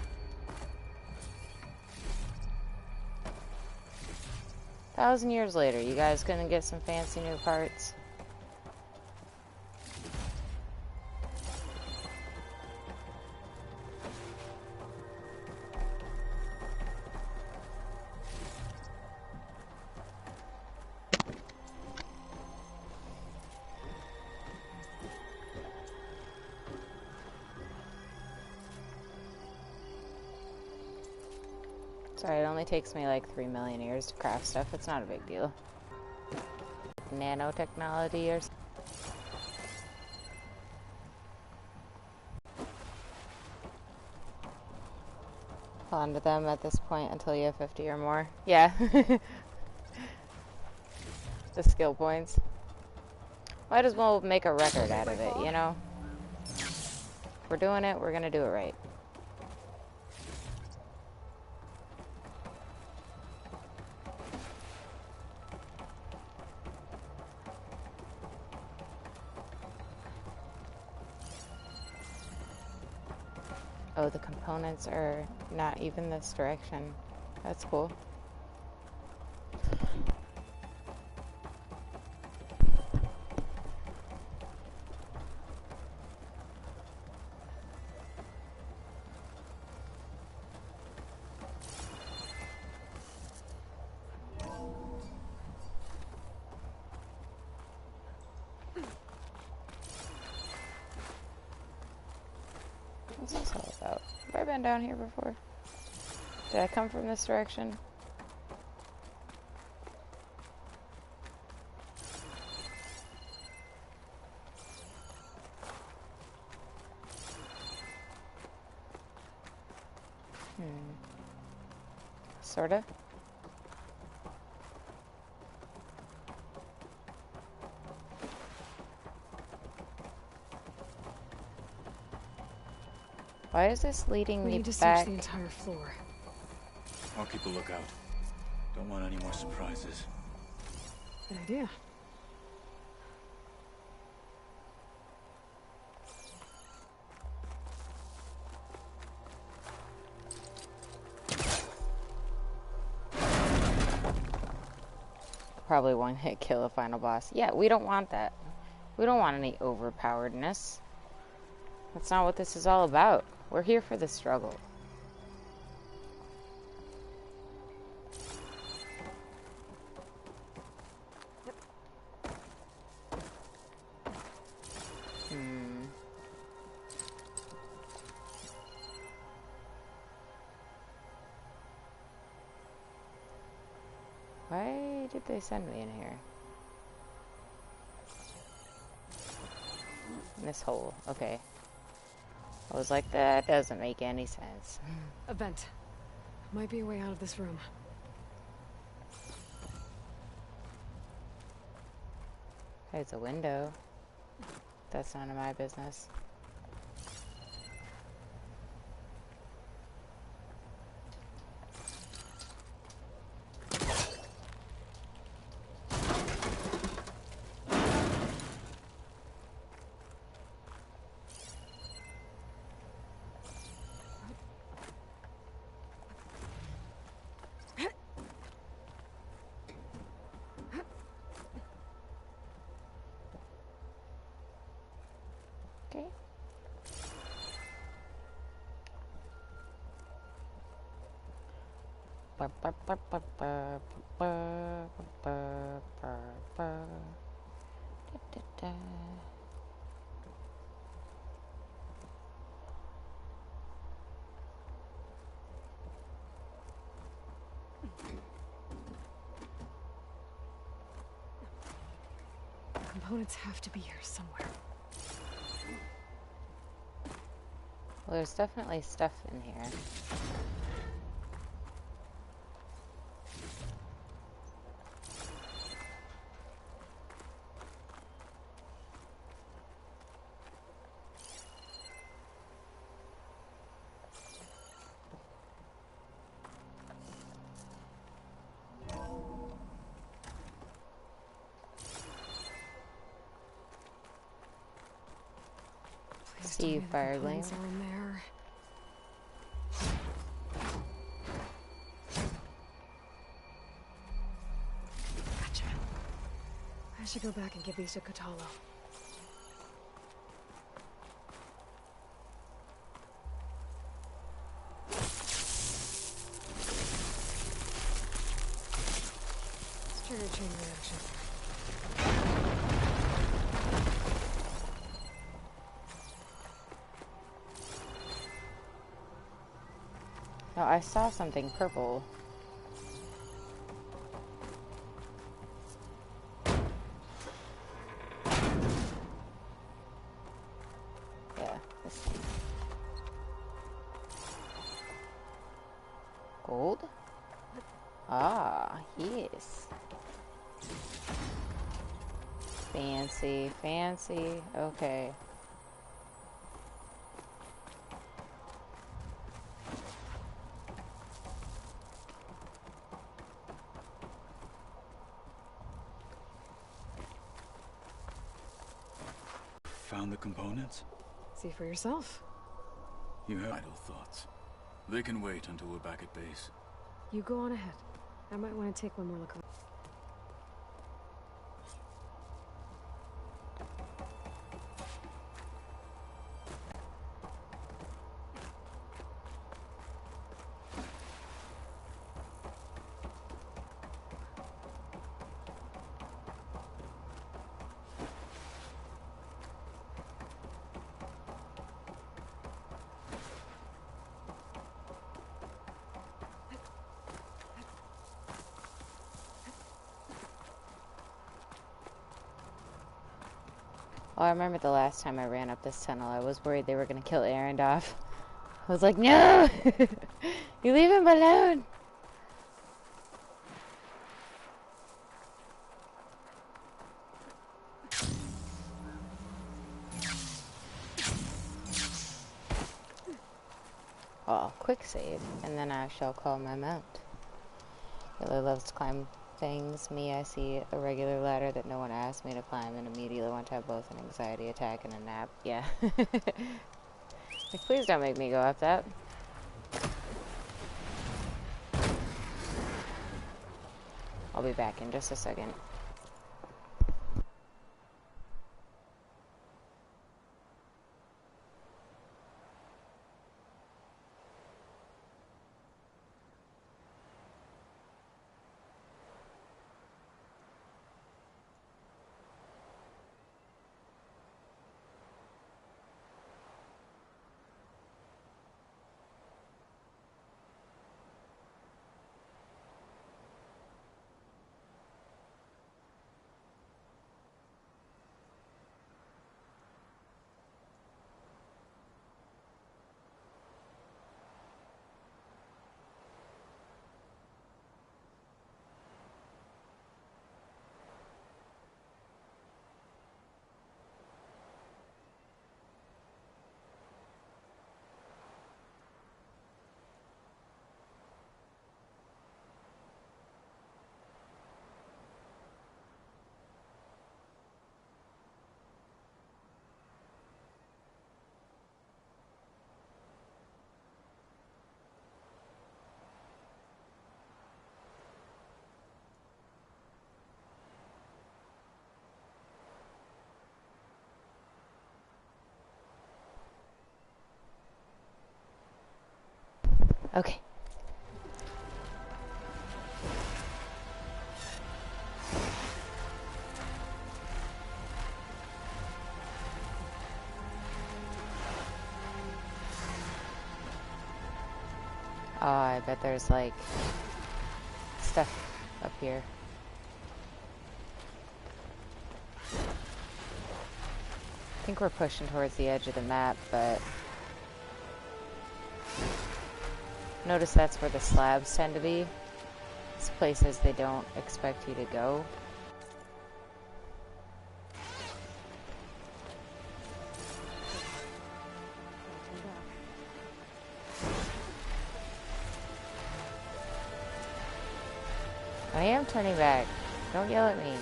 Speaker 1: 1,000 years later, you guys gonna get some fancy new parts? Sorry, it only takes me like 3 million years to craft stuff. It's not a big deal. Nanotechnology or something. On to them at this point until you have 50 or more. Yeah. The skill points. Might as well make a record out of it, you know? If we're doing it, we're gonna do it right. Oh, the components are not even this direction. That's cool. What's this all about? Have I been down here before? Did I come from this direction? Sorta. Why is this leading
Speaker 2: We
Speaker 1: me
Speaker 2: need to search
Speaker 1: back?
Speaker 2: the entire floor.
Speaker 4: I'll keep a lookout. Don't want any more surprises.
Speaker 2: Good idea.
Speaker 1: Probably one hit kill a final boss. Yeah, we don't want that. We don't want any overpoweredness. That's not what this is all about. We're here for the struggle. Why did they send me in here? In this hole. Okay. I was like, that doesn't make any sense.
Speaker 2: A vent. Might be a way out of this room.
Speaker 1: It's a window. That's none of my business. Okay. Ba, ba, ba. Da, da, da.
Speaker 2: The components have to be here somewhere.
Speaker 1: Well, there's definitely stuff in here.
Speaker 2: Please
Speaker 1: See
Speaker 2: tell
Speaker 1: you,
Speaker 2: me the components
Speaker 1: Fireling.
Speaker 2: are in there. Gotcha. I should go back and give these to Kotalo. Let's trigger chain reaction.
Speaker 1: No, I saw something purple. Yeah, this thing. Gold? Ah, yes. Fancy, fancy. Okay.
Speaker 4: Found the components?
Speaker 2: See for yourself.
Speaker 4: You have idle thoughts. They can wait until we're back at base.
Speaker 2: You go on ahead. I might want to take one more look around.
Speaker 1: Oh, I remember the last time I ran up this tunnel, I was worried they were going to kill Aaron off. I was like, no! You leave him alone! Oh, quick save, and then I shall call my mount. Really loves to climb things. Me, I see a regular ladder that no one asked me to climb and immediately want to have both an anxiety attack and a nap. Yeah. Like, please don't make me go up that. I'll be back in just a second. Okay. I bet there's like stuff up here. I think we're pushing towards the edge of the map, but notice that's where the slabs tend to be. It's places they don't expect you to go. I am turning back. Don't yell at me.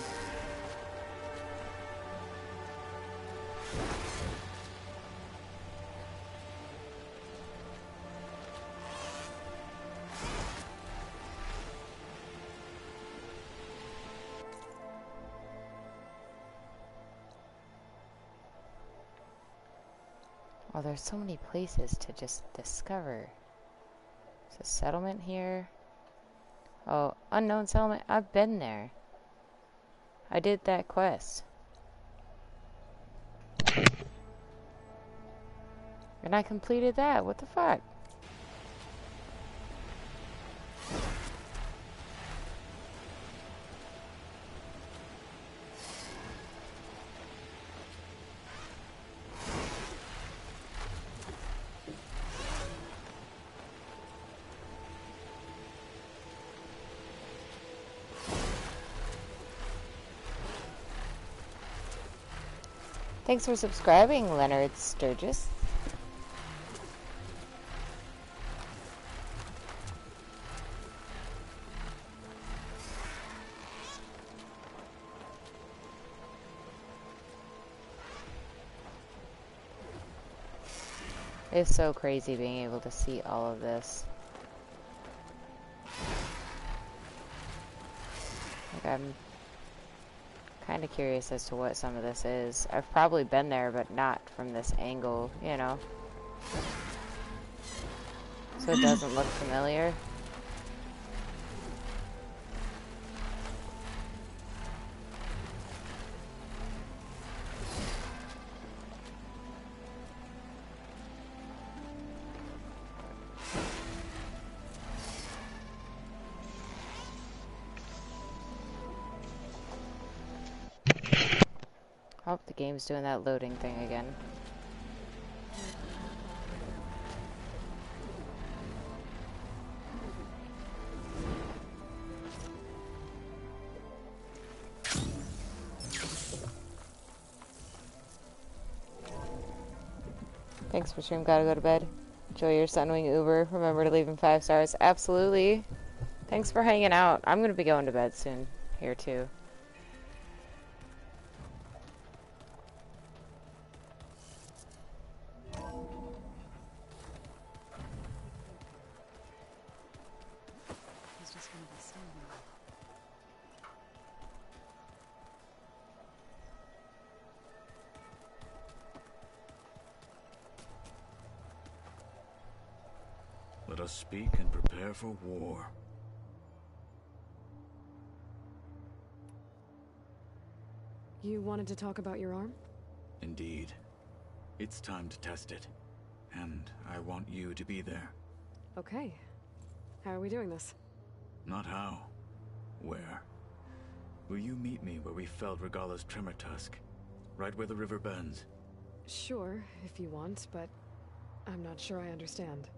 Speaker 1: Oh, there's so many places to just discover. There's a settlement here. Oh, unknown settlement. I've been there. I did that quest. And I completed that. What the fuck? Thanks for subscribing, Leonard Sturgis. It's so crazy being able to see all of this. Like, I'm kind of curious as to what some of this is. I've probably been there, but not from this angle, you know. So it doesn't look familiar. Oh, the game's doing that loading thing again. Thanks for stream. Gotta go to bed. Enjoy your Sunwing Uber. Remember to leave him 5 stars. Absolutely. Thanks for hanging out. I'm gonna be going to bed soon. Here too.
Speaker 2: He's just gonna be standing there.
Speaker 4: Let us speak and prepare for war.
Speaker 2: You wanted to talk about your arm?
Speaker 4: Indeed. It's time to test it. And I want you to be there.
Speaker 2: Okay. How are we doing this?
Speaker 4: Not how. Where? Will you meet me where we felled Regala's tremor tusk? Right where the river bends?
Speaker 2: Sure, if you want, but I'm not sure I understand.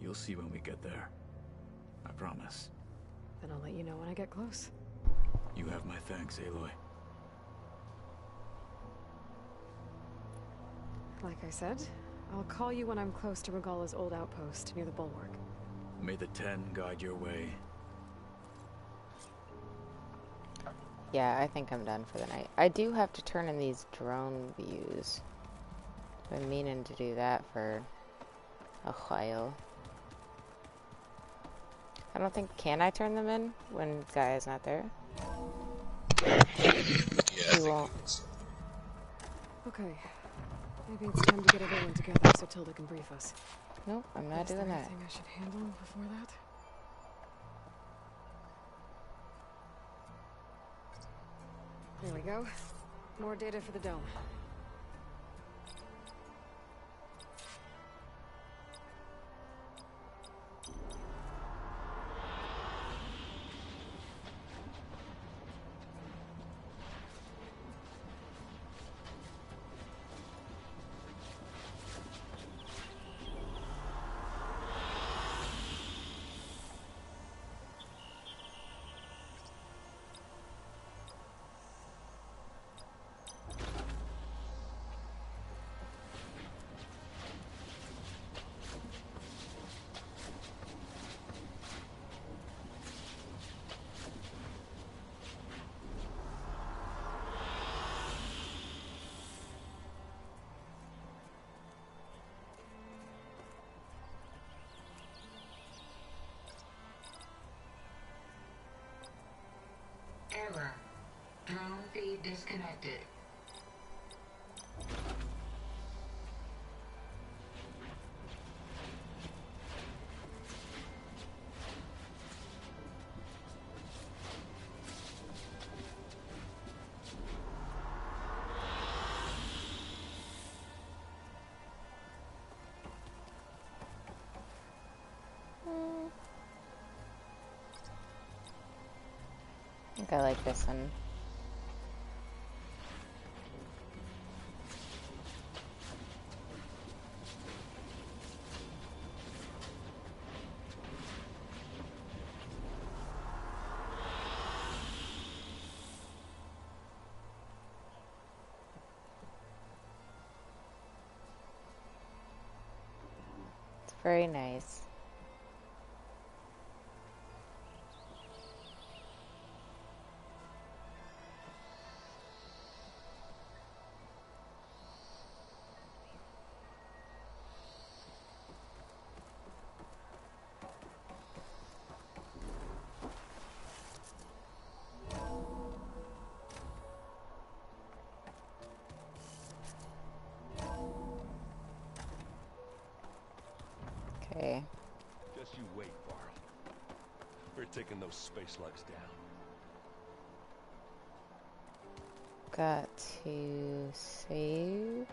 Speaker 4: You'll see when we get there. I promise.
Speaker 2: Then I'll let you know when I get close.
Speaker 4: You have my thanks, Aloy.
Speaker 2: Like I said, I'll call you when I'm close to Regala's old outpost near the bulwark.
Speaker 4: May the 10 guide your way.
Speaker 1: Yeah, I think I'm done for the night. I do have to turn in these drone views. I've been meaning to do that for a while. I don't think... Can I turn them in when Guy is not there?
Speaker 9: Yeah,
Speaker 1: He won't.
Speaker 2: Okay. Maybe it's time to get everyone together so Tilda can brief us.
Speaker 1: Nope, I'm not
Speaker 2: Is there
Speaker 1: doing that.
Speaker 2: anything I should handle before that? There we go. More data for the dome.
Speaker 9: Error. Drone feed disconnected.
Speaker 1: I think I like this one. It's very nice. Okay.
Speaker 10: Just you wait, Varl. We're taking those space slugs down.
Speaker 1: Got to save.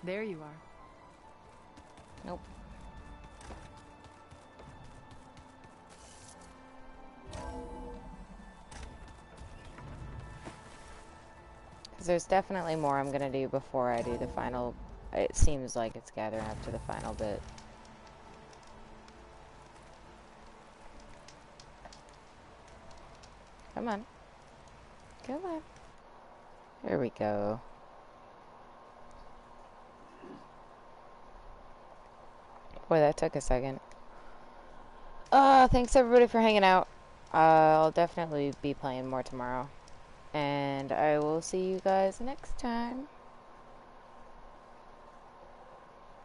Speaker 7: There you are.
Speaker 1: Nope. Because there's definitely more I'm gonna do before I do the final. It seems like it's gathering up to the final bit. Come on. Come on. There we go. Boy, that took a second. Thanks everybody for hanging out. I'll definitely be playing more tomorrow. And I will see you guys next time.